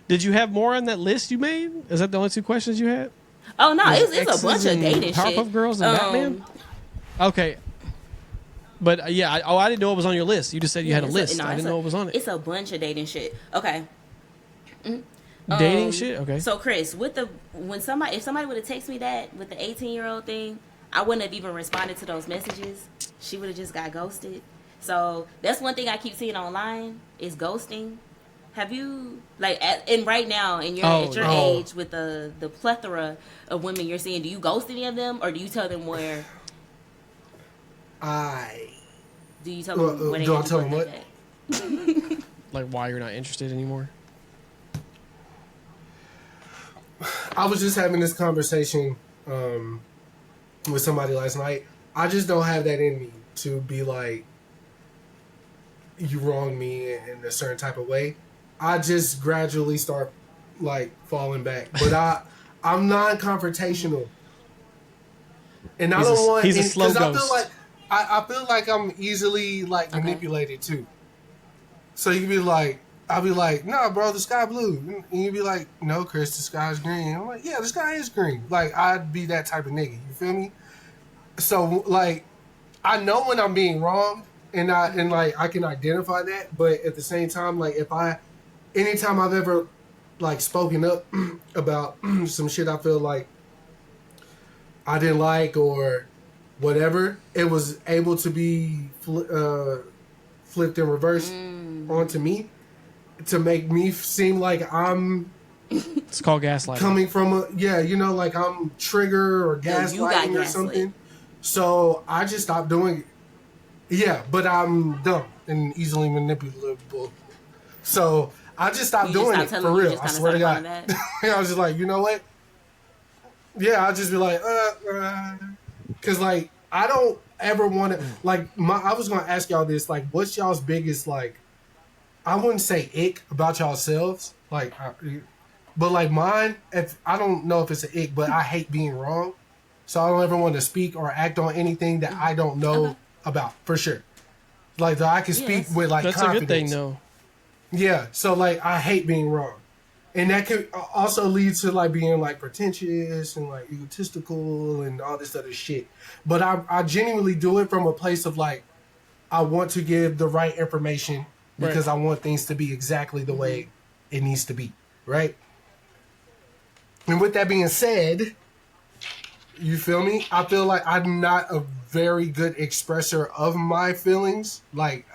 Did you have more on that list you made? Is that the only 2 questions you had? Oh no, it's a bunch of dating shit. Powerpuff Girls and Batman. Okay. But yeah, I didn't know it was on your list. You just said you had a list. I didn't know it was on it. It's a bunch of dating shit. Okay. Dating shit. Okay. So Kris, if somebody would have texted me that with the 18-year-old thing, I wouldn't have even responded to those messages. She would have just got ghosted. So that's one thing I keep seeing online is ghosting. Have you and right now in your at your age with the plethora of women you're seeing, do you ghost any of them or do you tell them where? Do you tell them when they do I tell them what? Like why you're not interested anymore? I was just having this conversation with somebody last night. I just don't have that in me to be like, you wronged me in a certain type of way. I just gradually start like falling back, but I'm non-confrontational, and I don't want. He's a slow ghost. I feel like I'm easily manipulated too. So you can be like, I'll be like, no, bro, the sky blue, and you'd be like, no, Kris, the sky's green. I'm like, yeah, the sky is green. Like I'd be that type of nigga. You feel me? So like, I know when I'm being wrong. And I can identify that, but at the same time, like anytime I've ever like spoken up about some shit I feel like I didn't like or whatever, it was able to be flipped and reversed onto me to make me seem like I'm. It's called gaslighting. Coming from like I'm trigger or gaslighting or something. So I just stopped doing it. Yeah, but I'm dumb and easily manipulable. So I just stopped doing it for real. I swear to God. I was just like, you know what? Yeah, I'll just be like, because like I don't ever want to I was gonna ask y'all this, like, what's y'all's biggest like? I wouldn't say ick about yourselves, but like mine, if I don't know if it's an ick, but I hate being wrong, so I don't ever want to speak or act on anything that I don't know. About for sure, like I can speak with like that's confidence. A good thing, though. Yeah, so like I hate being wrong, and that could also lead to like being like pretentious and like egotistical and all this other shit. But I genuinely do it from a place of like I want to give the right information because I want things to be exactly the way it needs to be, right? And with that being said, you feel me? I feel like I'm not a very good expresser of my feelings. Like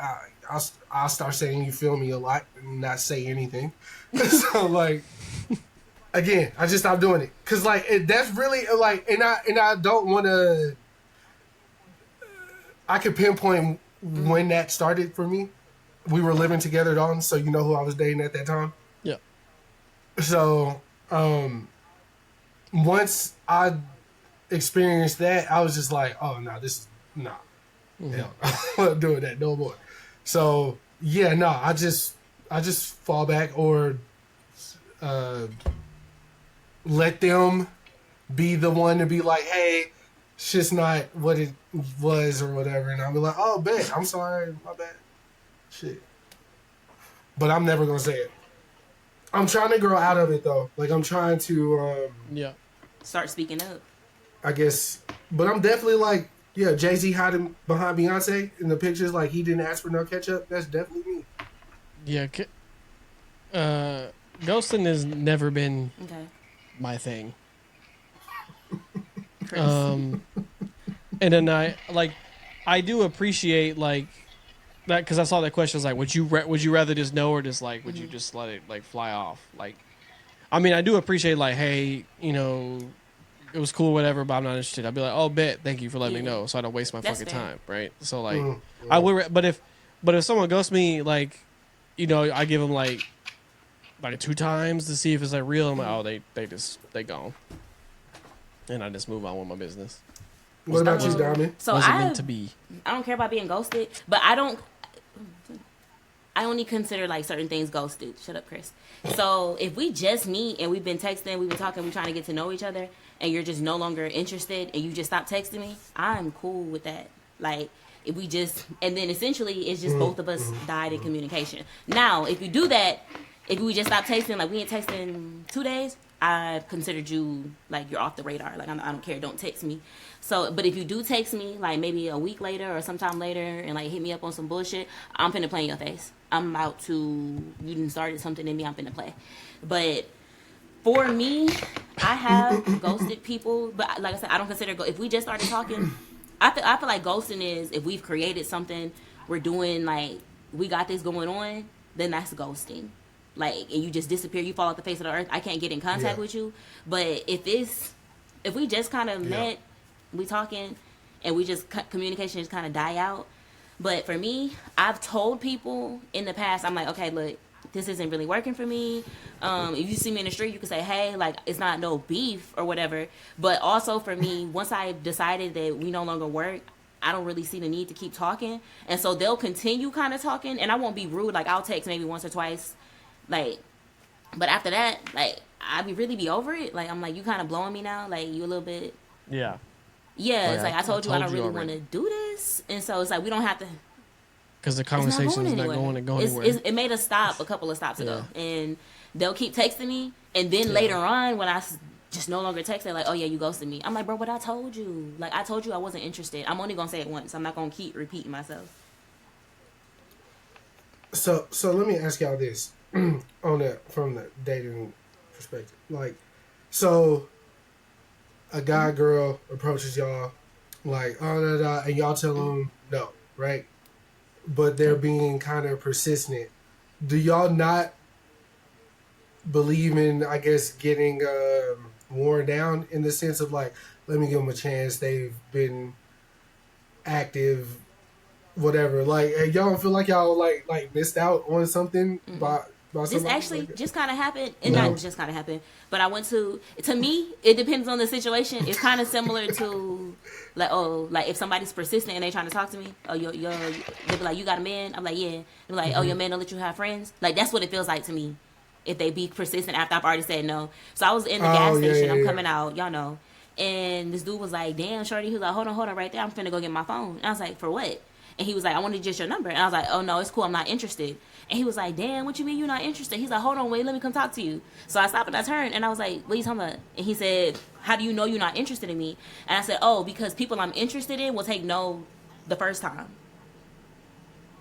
I'll start saying you feel me a lot and not say anything. So like again, I just stopped doing it because like that's really like, and I don't want to. I could pinpoint when that started for me. We were living together, Dalton, so you know who I was dating at that time. Yeah. So once I experienced that, I was just like, oh no, hell, I'm not doing that no more. So yeah, no, I just fall back or let them be the one to be like, hey, shit's not what it was or whatever, and I'll be like, oh, bet, I'm sorry, my bad, shit. But I'm never gonna say it. I'm trying to grow out of it though. Like I'm trying to start speaking up, I guess. But I'm definitely like, yeah, Jay-Z hiding behind Beyonce in the pictures like he didn't ask for no ketchup. That's definitely me. Yeah. Ghosting has never been my thing. And then I do appreciate like that, because I saw that question was like, would you rather just know or just like would you just let it like fly off? Like, I mean, I do appreciate like, hey, you know, it was cool, whatever, but I'm not interested. I'd be like, oh, bet, thank you for letting me Yeah. know, so I don't waste my That's fucking fair. time, right? So like, Mm-hmm. I would, but if someone ghosts me, like, you know, I give them like 2 times to see if it's like real. I'm like, oh, they gone, and I just move on with my business. What about you, Dami? So Wasn't meant to be. I don't care about being ghosted, but I only consider like certain things ghosted. Shut up, Kris. So if we just meet and we've been texting, we've been talking, we're trying to get to know each other, and you're just no longer interested and you just stop texting me, I'm cool with that. Like if we just, and then essentially it's just both of us died in communication. Now, if you do that, if we just stop texting, like we ain't texting 2 days, I considered you like you're off the radar. Like I don't care, don't text me. So, but if you do text me like maybe a week later or sometime later and like hit me up on some bullshit, I'm finna play in your face. I'm about to, you done started something in me, I'm finna play. But for me, I have ghosted people, but like I said, I don't consider if we just started talking, I feel like ghosting is if we've created something, we're doing like we got this going on, then that's ghosting. Like, and you just disappear, you fall off the face of the earth. I can't get in contact with you. But if we just kind of met, we talking, and we just communication just kind of die out. But for me, I've told people in the past, I'm like, okay, look, this isn't really working for me. If you see me in the street, you can say, hey, like, it's not no beef or whatever. But also for me, once I've decided that we no longer work, I don't really see the need to keep talking. And so they'll continue kind of talking, and I won't be rude. Like, I'll text maybe once or twice. Like, but after that, like, I really be over it. Like, I'm like, you kind of blowing me now. Like, you a little bit. Yeah. Yeah, it's like I told you I don't really already. want to do this, and so it's like we don't have to. Because the conversation is not going to go anywhere. It made us stop a couple of stops ago, and they'll keep texting me, and then later on when I just no longer text, they're like, "Oh yeah, you ghosted me." I'm like, "Bro, but I told you. Like, I told you I wasn't interested. I'm only gonna say it once. I'm not gonna keep repeating myself." So let me ask y'all this on from the dating perspective. Like, so a guy girl approaches y'all like, oh, da, da, and y'all tell them no, right? But they're being kind of persistent. Do y'all not believe in, I guess, getting worn down in the sense of like, let me give them a chance. They've been active, whatever. Like, hey, y'all don't feel like y'all like missed out on something by This actually just kind of happened, and not just kind of happened, but I went to me, it depends on the situation. It's kind of similar to, like, if somebody's persistent and they trying to talk to me, they be like, you got a man? I'm like, yeah. They be like, oh, your man don't let you have friends? Like, that's what it feels like to me, if they be persistent after I've already said no. So I was in the gas station, I'm coming out, y'all know, and this dude was like, damn, shorty, he was like, hold on, right there, I'm finna go get my phone. And I was like, for what? And he was like, I wanted just your number. And I was like, oh, no, it's cool. I'm not interested. And he was like, damn, what you mean you're not interested? He's like, hold on, wait, let me come talk to you. So I stopped and I turned and I was like, what are you talking about? And he said, how do you know you're not interested in me? And I said, oh, because people I'm interested in will take no the first time.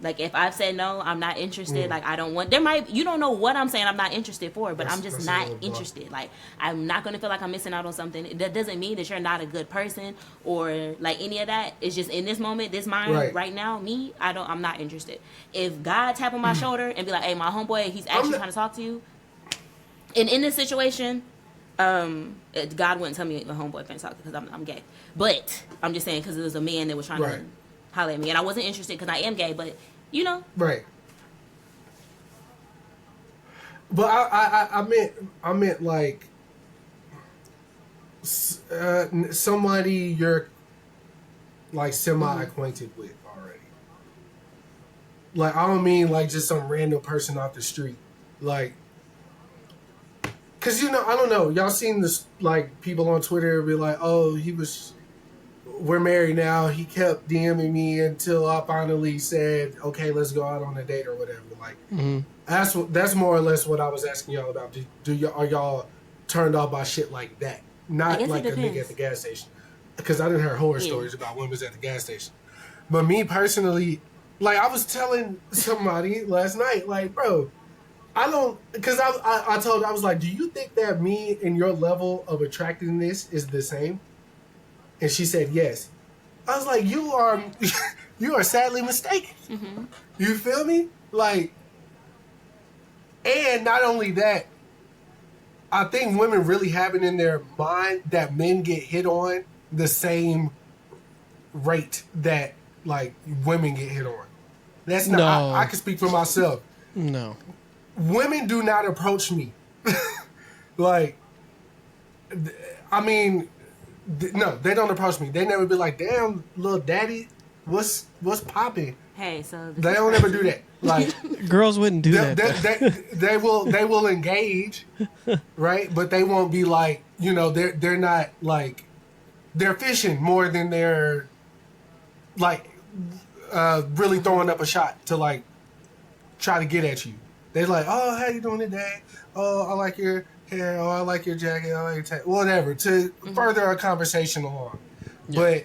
Like, if I've said no, I'm not interested. Like, I don't want, you don't know what I'm saying I'm not interested for, but I'm just not interested. Like, I'm not going to feel like I'm missing out on something. That doesn't mean that you're not a good person or, like, any of that. It's just in this moment, this mind right now, I'm not interested. If God tap on my shoulder and be like, hey, my homeboy, he's actually trying to talk to you. And in this situation, God wouldn't tell me the homeboy finna talk because I'm gay. But I'm just saying because it was a man that was trying to holler at me. And I wasn't interested because I am gay, but, you know. Right. But I meant like somebody you're like semi-acquainted with already. Like, I don't mean like just some random person off the street. Like, cause, you know, I don't know. Y'all seen this, like, people on Twitter be like, oh, we're married now. He kept DMing me until I finally said, okay, let's go out on a date or whatever. Like, that's more or less what I was asking y'all about. Are y'all turned off by shit like that? Not like a nigga at the gas station. Because I didn't hear horror stories about women at the gas station. But me personally, like, I was telling somebody last night, like, bro, I don't, because I was like, do you think that me and your level of attractiveness is the same? And she said yes. I was like, you are sadly mistaken. Mm-hmm. You feel me? Like, and not only that, I think women really have it in their mind that men get hit on the same rate that like women get hit on. That's not. No. I can speak for myself. No. Women do not approach me. Like, I mean, no, they don't approach me. They never be like, "Damn, little daddy, what's popping?" Hey, so They don't ever do that. Like, Girls wouldn't do that. they will engage, right? But they won't be like, you know, they're not like, they're fishing more than they're like really throwing up a shot to like try to get at you. They're like, "Oh, how you doing today? Oh, I like your hair. Oh, I like your jacket. I like your whatever," to further a conversation along. Yeah. But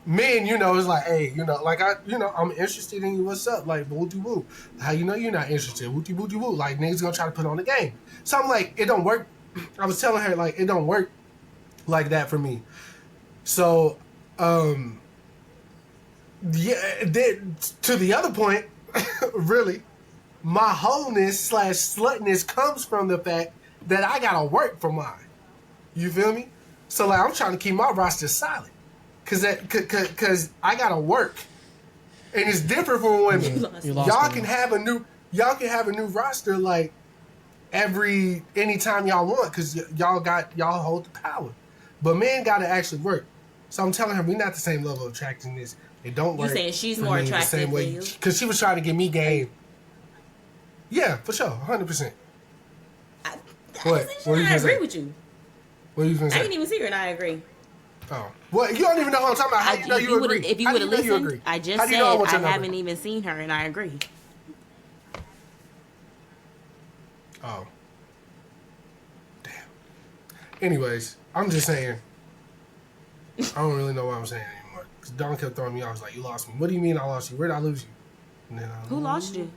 men, you know, it's like, hey, you know, like I'm interested in you. What's up? Like, wooty woo. How you know you're not interested? Wooty wooty woo. Like, niggas gonna try to put on the game. So I'm like, it don't work. I was telling her like, it don't work like that for me. So, yeah. To the other point, really, my wholeness / slutness comes from the fact that I gotta work for mine. You feel me? So like, I'm trying to keep my roster solid. Cause I gotta work, and it's different for women. You lost Y'all me. can have a new roster like anytime y'all want, cause y'all hold the power. But men gotta actually work. So I'm telling her we're not the same level of attractiveness. It don't work. You saying she's for more me the attractive same way, than you? cause she was trying to get me game. Yeah, for sure, 100%. What? What are you I gonna agree say? with you. What are you gonna I say? didn't even see her, and I agree. Oh, well, you don't even know what I'm talking about. How you know If you you would agree? if you How would do have know you listened, agree? I just How do said you know I want I your number? haven't even seen her, and I agree. Oh. Damn. Anyways, I'm just saying. I don't really know what I'm saying anymore. Because Don kept throwing me off. I was like, you lost me. What do you mean I lost you? Where did I lose you? And then Who lost you?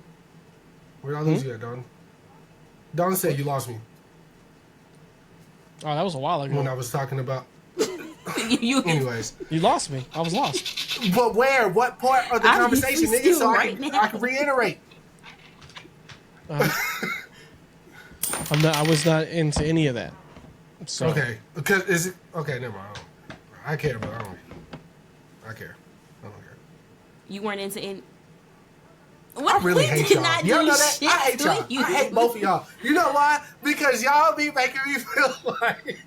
Where did I lose you at, Don? Don said you lost me Oh, that was a while when I ago. was talking about. you Anyways. You lost me. I was lost. But where? What part of the I'm conversation, nigga? still So right now. I can reiterate. I was not into any of that. So Okay. Because is it okay? Never mind. I care, but I don't. I care. I don't care. You weren't into any. I really we hate did y'all. not Y'all do know that? shit I hate to y'all. you. I hate both of y'all. You know why? Because y'all be making me feel like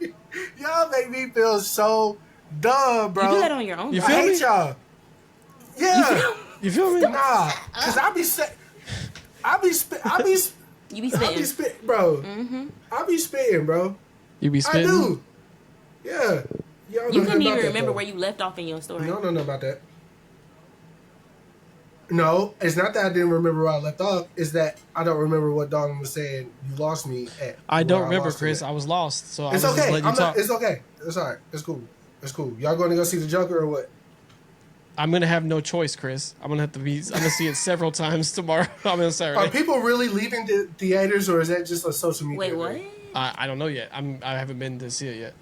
y'all make me feel so dumb, bro. You do that on your own. You though. I feel hate me? y'all. Yeah. you feel me? Nah, cause I be You be spitting. spitting, bro. I be spitting, bro. You be I spitting. do. Yeah. Y'all You know couldn't nothing even about that, remember though. where you left off in your story. You don't know about that. No, it's not that I didn't remember where I left off. It's that I don't remember what Dawn was saying. You lost me at. I don't remember, lost him Chris. at. I was lost, so It's I was just okay. letting you talk. It's okay. It's all right. It's cool. It's cool. Y'all going to go see the Joker or what? I'm gonna have no choice, Chris. I'm gonna see it several times tomorrow. I'm on Are Saturday. people really leaving the theaters, or is that just a social media? Wait, what? thing? I don't know yet. I haven't been to see it yet.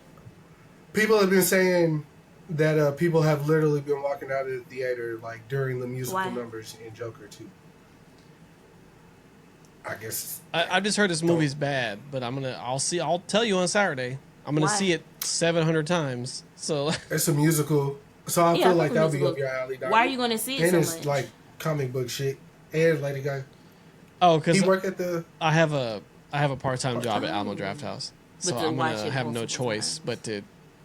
People have been saying that people have literally been walking out of the theater like during the musical Why? numbers in Joker 2. I guess. I've just heard this movie's bad, but I'll tell you on Saturday. I'm gonna Why? see it 700 times. So It's a musical, so I Yeah, feel like fuck that would be musical. up your alley. Dog. Why are you going to see it And so it's much? like comic book shit. And Lady Gaga. oh, He because work at the. I have a part-time job at Alamo Draft House, so But to I'm watch gonna it have no multiple choice times. but to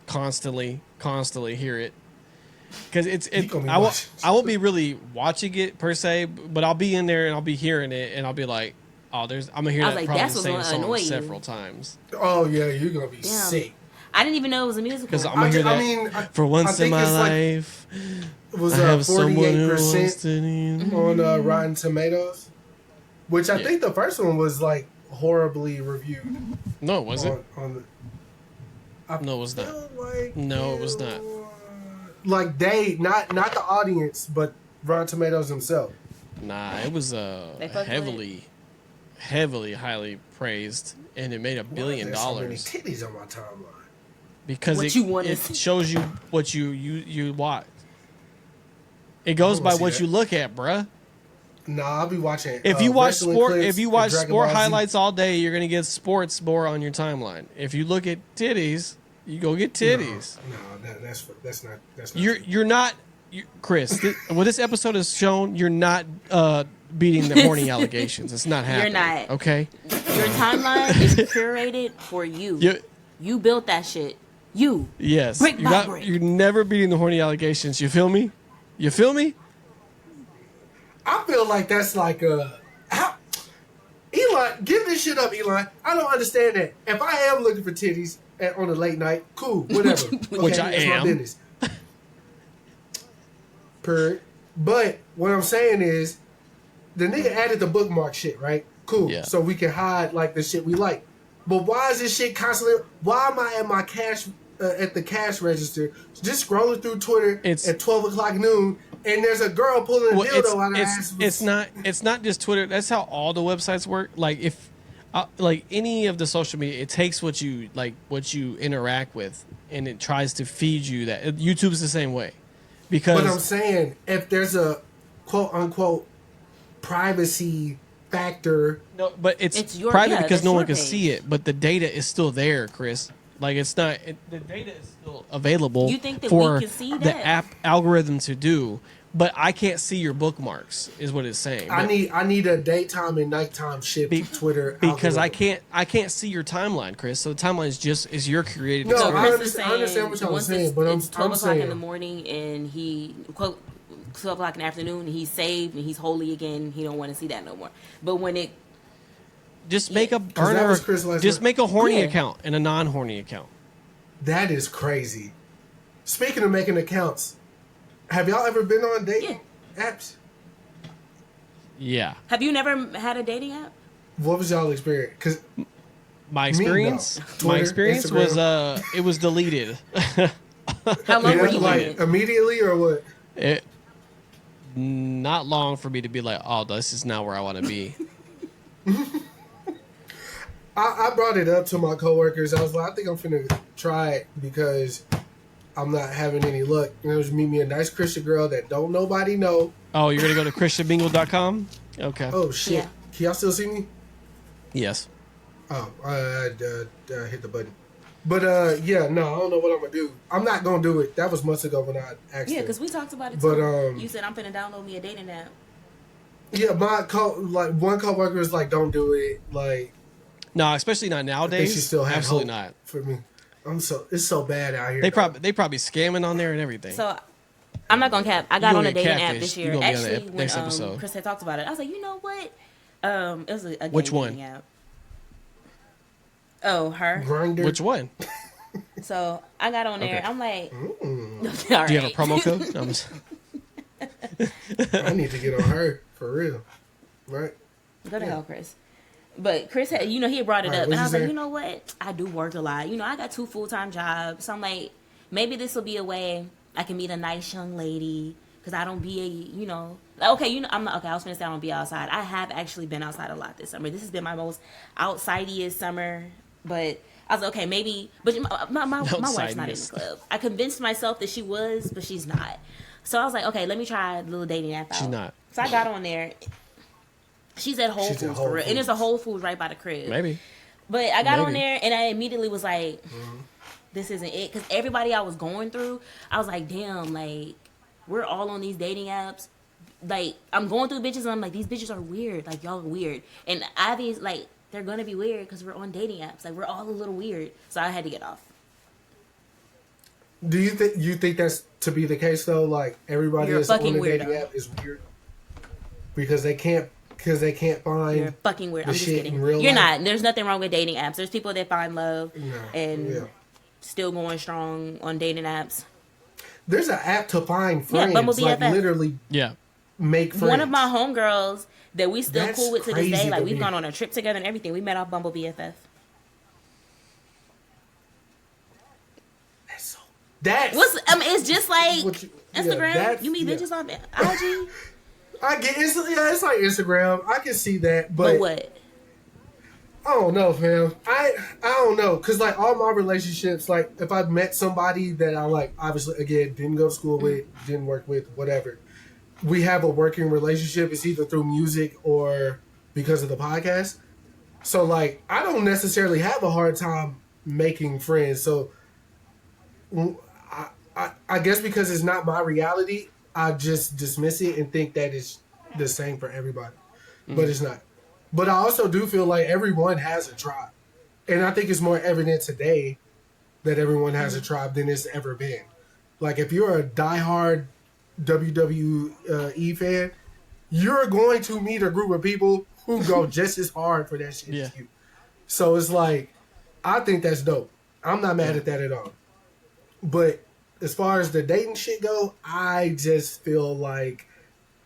constantly hear it. Because You gonna be I watching. won't be really watching it per se, but I'll be in there and I'll be hearing it and I'll be like, oh, I'm gonna hear I was that like, probably that's the what's same gonna song annoy you. several times. Oh yeah, you're gonna be Damn. sick. I didn't even know it was a musical. Because I'm gonna hear that for once in my life. It was I have someone who wants 48% to need. on Rotten Tomatoes, which I Yeah. think the first one was like horribly reviewed. No, it wasn't. On the, No, it was not. feel like No, it was not. Like they, not the audience, but Rotten Tomatoes himself. Nah, it was They fucked heavily highly praised, and it made $1 billion Why are there so many titties on my timeline? because What you wanna it see. shows you what you watch. It goes I by wanna see what that. you look at, bruh. I'll be watching. If you watch wrestling sport, clips if you and watch Dragon sport Ball Z. highlights all day, you're gonna get sports more on your timeline. If you look at titties, you go get titties. No, that's not. You're not, Chris. What this episode has shown, you're not beating the horny allegations. It's not happening. You're not. Okay. Your timeline is curated for you. You built that shit. You. Yes. Brick by brick. You're never beating the horny allegations. You feel me? You feel me? I feel like that's like Elon, give this shit up, Elon. I don't understand that. If I am looking for titties on a late night, cool, whatever. Okay, Which I that's am. my business. But what I'm saying is, the nigga added the bookmark shit, right? Cool. Yeah. So we can hide like the shit we like. But why is this shit constantly? Why am I at my cash at the cash register, just scrolling through Twitter at 12:00 noon, and there's a girl pulling a dildo out of her ass? It's not just Twitter. That's how all the websites work. Like if like any of the social media, it takes what you interact with, and it tries to feed you that. YouTube's the same way. Because But I'm saying, if there's a quote unquote privacy factor, no, but it's your- private yeah, because that's no your one can page. see it. But the data is still there, Chris. Like it's not. The data is still available. You think that for we can see the that? app algorithm to do. But I can't see your bookmarks, is what it's saying. I But need a daytime and nighttime shift Twitter because algorithm. I can't see your timeline, Chris. So the timeline is your created. No, experience. I Chris is understand what y'all once saying, it's- but it's 12 o'clock in the saying morning and he quote 12 o'clock in the afternoon and he's saved and he's holy again. He don't want to see that no more. But when it Just make a that burner. was Chris last Just night. make a horny Yeah. account and a non-horny account. that is crazy. Speaking of making accounts, have y'all ever been on dating apps? Yeah. have you never had a dating app? What was y'all experience? Because My Me, no. experience. My Twitter, experience was it was deleted. How long were you like in it? immediately or what? It not long for me to be like, oh, this is not where I want to be. I brought it up to my coworkers. I was like, I think I'm finna try it because I'm not having any luck. And it was meet me a nice Christian girl that don't nobody know. Oh, you're gonna go to christianmingle.com? Okay. Oh shit! Yeah. Can y'all still see me? Yes. Oh, I hit the button. But yeah, no, I don't know what I'm gonna do. I'm not gonna do it. That was months ago when I asked. Yeah, her. because we talked about it But, too. You said I'm finna download me a dating app. Yeah, one coworker was like, "Don't do it." Like, No, especially not I think nowadays. she still had Absolutely hope not. for me. It's so bad out here. They probably scamming on there and everything. So I'm not gonna cap. I got You on gonna a get dating app catfished. this You year. gonna be on the Actually, next when episode. Kris had talked about it, I was like, you know what? It was a gay Which one? dating app. Oh, her. Grinder. Which one? So I got on there. Okay. I'm like, Mm. all Do you have a right. promo code? No, I'm just- I need to get on her for real, right? Go to hell, Kris. But Kris had, he had brought it Alright, up, what'd and I you was like, say? you know what? I do work a lot. I got 2 full-time jobs. So I'm like, maybe this will be a way I can meet a nice young lady because I don't be okay. I'm not okay. I was gonna say I don't be outside. I have actually been outside a lot this summer. This has been my most outsideiest summer. But I was like, okay, maybe. But my wife's not in the Outsideiest. club. I convinced myself that she was, but she's not. So I was like, okay, let me try a little dating app out. She's not. So I got on there. She's at Whole She's at Foods Whole for real. And there's a Whole Foods right by the crib. Maybe. But I got on Maybe. there and I immediately was like, this isn't it. Because everybody I was going through, I was like, damn, like, we're all on these dating apps. Like, I'm going through bitches and I'm like, these bitches are weird. Like, y'all are weird. And obviously, like, they're going to be weird because we're on dating apps. Like, we're all a little weird. So I had to get off. Do you think that's to be the case though? Like everybody You're a that's on fucking the dating weirdo. app is weird because they can't find You're fucking weird. the I'm just shit kidding. in real You're life. not. There's nothing wrong with dating apps. There's people that find love No, and yeah. still going strong on dating apps. There's an app to find friends. Bumble like BFF. literally Yeah. make friends. One of my homegirls that we still That's cool with to this crazy day, like to we've me. gone on a trip together and everything. We met off Bumble BFF. That's It's just like What you- yeah, Instagram. that's- You meet yeah. bitches on IG, I get it's like Instagram. I can see that, but what? I don't know, fam. I don't know, cause like all my relationships, like if I've met somebody that I like, obviously again didn't go to school with, didn't work with, whatever. we have a working relationship. It's either through music or because of the podcast. So like, I don't necessarily have a hard time making friends. So I guess because it's not my reality, I just dismiss it and think that it's the same for everybody. But it's not. But I also do feel like everyone has a tribe. And I think it's more evident today that everyone has a tribe than it's ever been. Like, if you're a diehard WWE fan, you're going to meet a group of people who go just as hard for that shit as you. So it's like, I think that's dope. I'm not mad at that at all. But as far as the dating shit go, I just feel like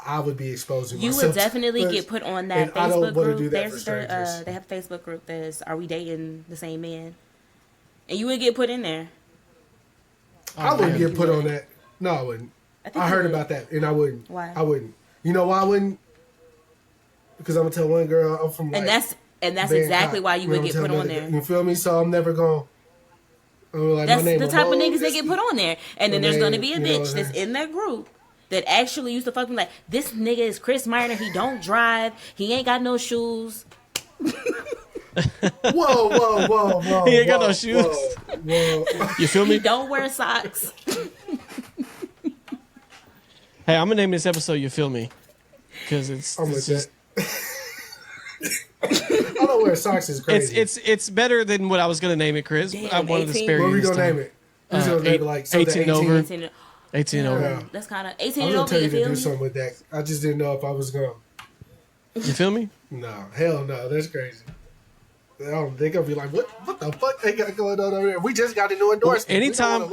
I would be exposing myself. You would definitely get put on that Facebook group. Do that they have a Facebook group that's "Are we dating the same man?" And you would get put in there. I wouldn't get put on that. No, I wouldn't. I heard about that, and I wouldn't. Why? I wouldn't. You know why I wouldn't? Because I'm gonna tell one girl I'm from. Like, and that's exactly why you would get put on there. You feel me? So I'm never going. Like, that's the type of niggas they get put on there, and then there's gonna be a bitch that's in that group that actually used to fucking like, this nigga is Kris Minor. He don't drive. He ain't got no shoes. Whoa. He ain't got no shoes. Whoa. You feel me? He don't wear socks. Hey, I'm gonna name this episode "You Feel Me," because it's just. I don't wear socks is crazy. It's better than what I was gonna name it, Kris. Damn, I wanted to 18. spare you. What are we this gonna time. name it? Who's gonna name it like 18 over. 18 over. Yeah. That's kind of I 18 was and gonna over. tell You you to feel do me? something with that. I just didn't know if I was going. You feel me? No, hell no, that's crazy. I don't think I'll be like, what the fuck they got going on over there? We just got a new endorsement.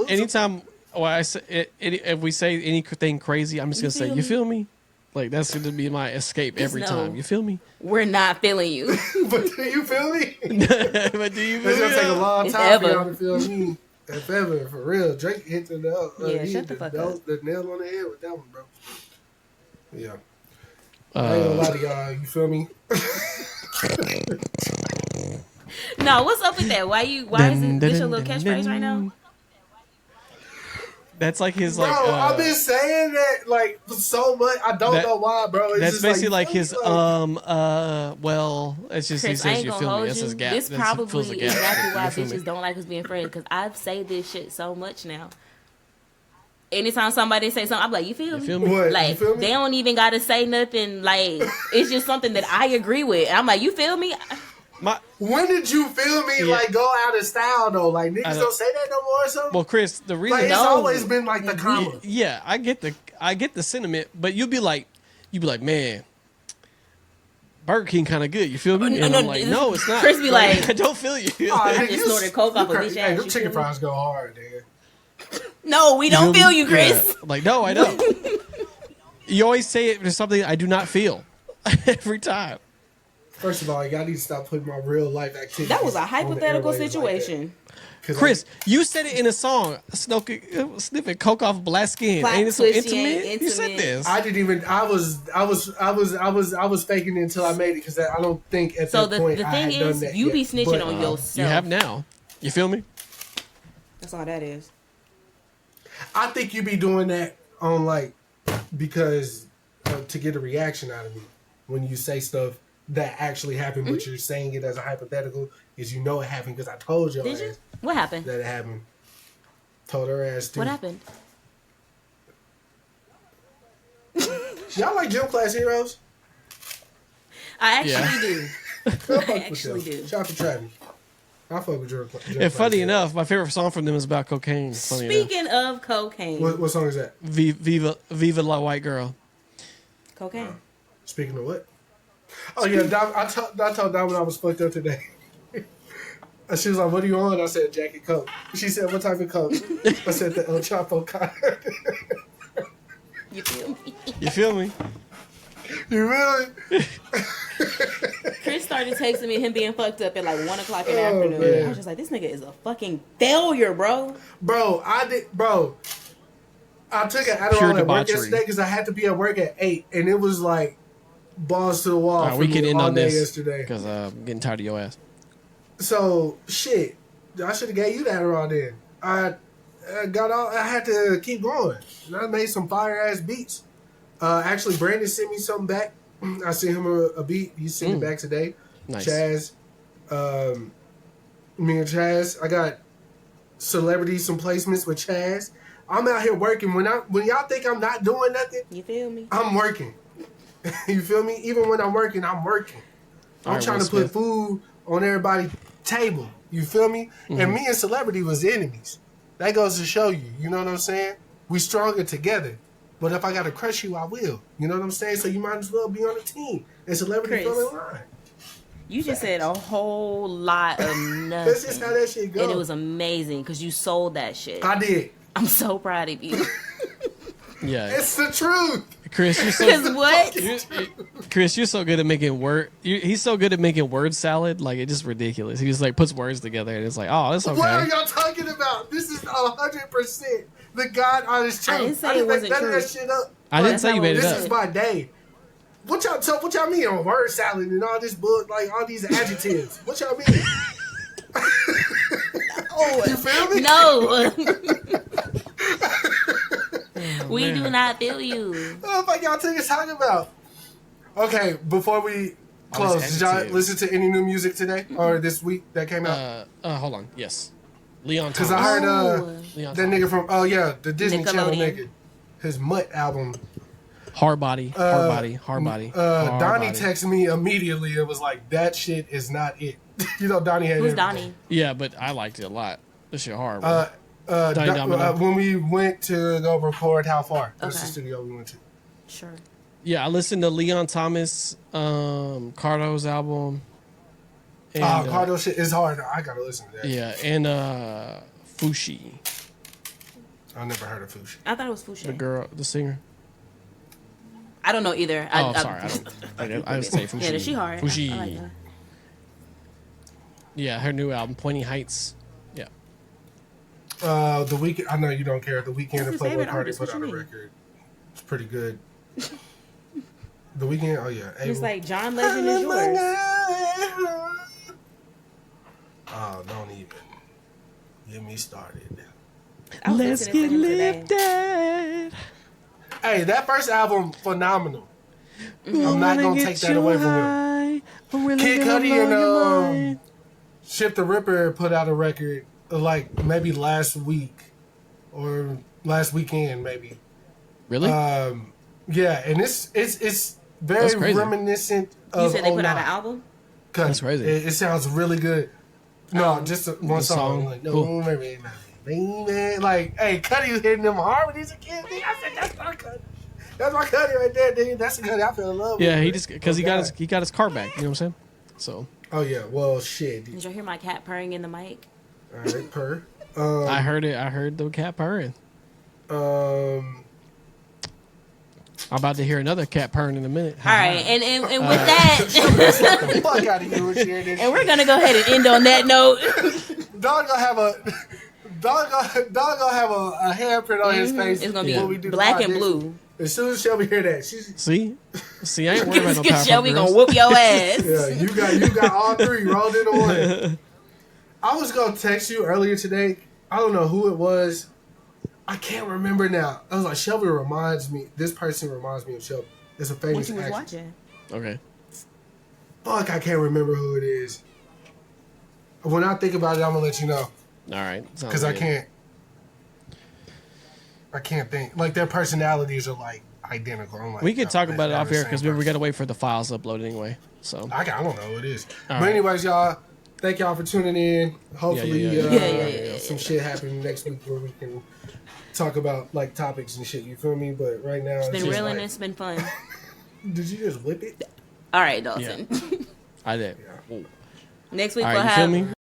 Anytime. Well, I say if we say anything crazy, I'm just gonna say, "You feel me?" Like, that's gonna be my escape every time. You feel me? We're not feeling you. But do you feel me? But do you feel It's me? gonna take a long If time for ever. y'all to feel me. If ever, for real. Drake hit the nail. Shut the fuck up. The nail on the head with that one, bro. Yeah. I ain't gonna lie to y'all. You feel me? No, what's up with that? Why is this your little catchphrase right now? That's like his Bro, like. I've been saying that like so much. I don't know why, bro. It's That's just basically like you feel his me? well, it's just Kris, he I says ain't you gonna feel me. hold That's you. his gap. This That's probably fills the gap. exactly why You feel me? bitches don't like us being friends. Because I've said this shit so much now. Anytime somebody say something, I'm like, you feel me? You feel me? What? Like, You feel me? they don't even got to say nothing. Like, it's just something that I agree with. And I'm like, you feel me? When did you feel me like go out of style though? Like niggas don't say that no more or something? Well, Kris, the reason Like, it's always been like the comma. yeah, I get the sentiment, but you'd be like, man, Burger King kind of good. You feel me? And I'm like, no, it's not. Kris be like, I don't feel you. Oh, I nigga, just you snorted coke off a bitch Hey, ass. them You chicken feel me? fries go hard, nigga. No, we don't feel you, Kris. Yeah. Like, no, I don't. You always say it for something I do not feel every time. First of all, y'all need to stop putting my real life activities. That was a on the hypothetical airwaves like that. situation. Kris, you said it in a song, sniffing coke off black skin. Black Ain't it so pussy intimate? ain't You said intimate. this. I didn't even. I was faking it until I made it because I don't think at So that point the I thing had done is, that you yet. be snitching But, on yourself. You have now. You feel me? That's all that is. I think you be doing that on like because to get a reaction out of me when you say stuff that actually happened, but you're saying it as a hypothetical because you know it happened because I told your Did you? ass What happened? that it happened. Told her ass too. What happened? Y'all like gym class heroes? I actually Yeah. do. I fuck I with actually y'all. do. Shout out to Travis. I fuck with gym class. And funny enough, my favorite song from them is about cocaine. Funny enough. Speaking of cocaine. What song is that? Viva La White Girl. Cocaine. Speaking of what? Oh yeah, I told Dom when I was fucked up today. She was like, "What are you on?" I said, "Jack and Coke." She said, "What type of Coke?" I said, "The El Chapo kind." You feel me? You feel me? You really? Kris started texting me him being fucked up at like 1 o'clock in the Oh, afternoon. man. I was just like, this nigga is a fucking failure, bro. Bro, I took an Pure Adderall at work debauchery. yesterday because I had to be at work at 8, and it was like balls to the wall. All right, for we me can end all on day this yesterday. because I'm getting tired of your ass. So shit, I should have gave you that Adderall then. I had to keep going, and I made some fire ass beats. Actually, Brandon sent me something back. I sent him a beat. He sent it back today. Nice. Chaz, me and Chaz. I got celebrities, some placements with Chaz. I'm out here working. When y'all think I'm not doing nothing, You feel me? I'm working. You feel me? Even when I'm working, I'm working. I'm Alright, trying Will to put Smith. food on everybody's table. You feel me? And me and celebrity was enemies. That goes to show you. You know what I'm saying? We stronger together. But if I gotta crush you, I will. You know what I'm saying? So you might as well be on the team. And celebrity Kris. fell in line. You just said a whole lot of nothing. That's just how that shit goes. And it was amazing because you sold that shit. I did. I'm so proud of you. Yeah. It's the truth. Chris, you're Because so what? Chris, you're so good at making he's so good at making word salad. Like, it's just ridiculous. He just like puts words together and it's like, oh, that's okay. What are y'all talking about? This is 100% the God honest truth. I didn't say it wasn't none true. of that shit up. I didn't that's say you not made it what This up. is my day. What y'all mean on word salad and all this book, like all these adjectives? What y'all mean? You feel me? No. We man. do not feel you. What the fuck y'all think it's talking about? Okay, before we All close, these did y'all adjectives. listen to any new music today or this week that came out? Hold on. Yes. Leon Because Thomas. I heard Leon that Thomas. nigga from the Disney Channel Nickelodeon. nigga, his Mutt album. Hard body. Donnie Body. texted me immediately. It was like, that shit is not it. You know, Donnie had Who's everything. Donnie? Yeah, but I liked it a lot. This shit hard. Bro. Donnie Domino. When we went to go record How Far? That's the Okay. studio we went to. Sure. Yeah, I listened to Leon Thomas, Cardo's album. And, Cardo shit is hard. I gotta listen to that. Yeah, and Fushi, I never heard of Fushi. I thought it was Fouché. the girl, the singer. I don't know either. Oh, sorry, I would say Fushi. Yeah, she hard. Fushi. I like her. Yeah, her new album, Pointy Heights. Yeah. The weekend. I know you don't care. The weekend That's to your Playboy favorite Cardi artist. put What out you a mean? record. It's pretty good. The weekend. Oh yeah. It's Abel. like John Legend is yours. Oh, don't even get me started. I was Let's listening get to him today. lifted. Hey, that first album, phenomenal. I'm not gonna take that away from him. Really Kid Cudi and Ship the Ripper put out a record like maybe last week or last weekend maybe. Really? Yeah, and it's very That's crazy. reminiscent of You said they put out 09. an album? Cudi. That's crazy. It sounds really good. No, just one The song. song? Like, no, Cool. baby, like, hey, Cudi was hitting them harmonies again. Nigga. I said, that's my Cudi. That's my Cudi right there, dude. That's the Cudi I fell in love with. Yeah, he just because he God. got his car back. You know what I'm saying? So Oh yeah, well shit. Did you hear my cat purring in the mic? All right, per. I heard it. I heard the cat purring. I'm about to hear another cat purring in a minute. All right, and with that, Get the fuck out of here with sharing this. and we're gonna go ahead and end on that note. Dog gonna have a handprint on his face. It's gonna be when we do the black and podcast. blue. As soon as Shelby hear that, she's See, I ain't worried about no Powerpuff Shelby gonna Girls. whoop your ass. yeah. You got all three rolled into one. I was gonna text you earlier today. I don't know who it was. I can't remember now. I was like, Shelby reminds me. This person reminds me of Shelby. It's a What famous you was actor. watching? Okay. Fuck, I can't remember who it is. When I think about it, I'm gonna let you know. All right. Sounds Because I good. can't think. Like, their personalities are, like, identical. I'm like, We could no, talk they're about it not off the here same because we person. got to wait for the files uploaded anyway. So I don't know who it is. All But right. anyways, y'all, thank y'all for tuning in. Hopefully, Yeah. some shit happen next week where we can talk about, like, topics and shit. You feel me? But right now, It's been just real and like, it's been fun. did you just whip it? All right, Dawson. I did. Yeah. Next week All we'll right, you feel have me?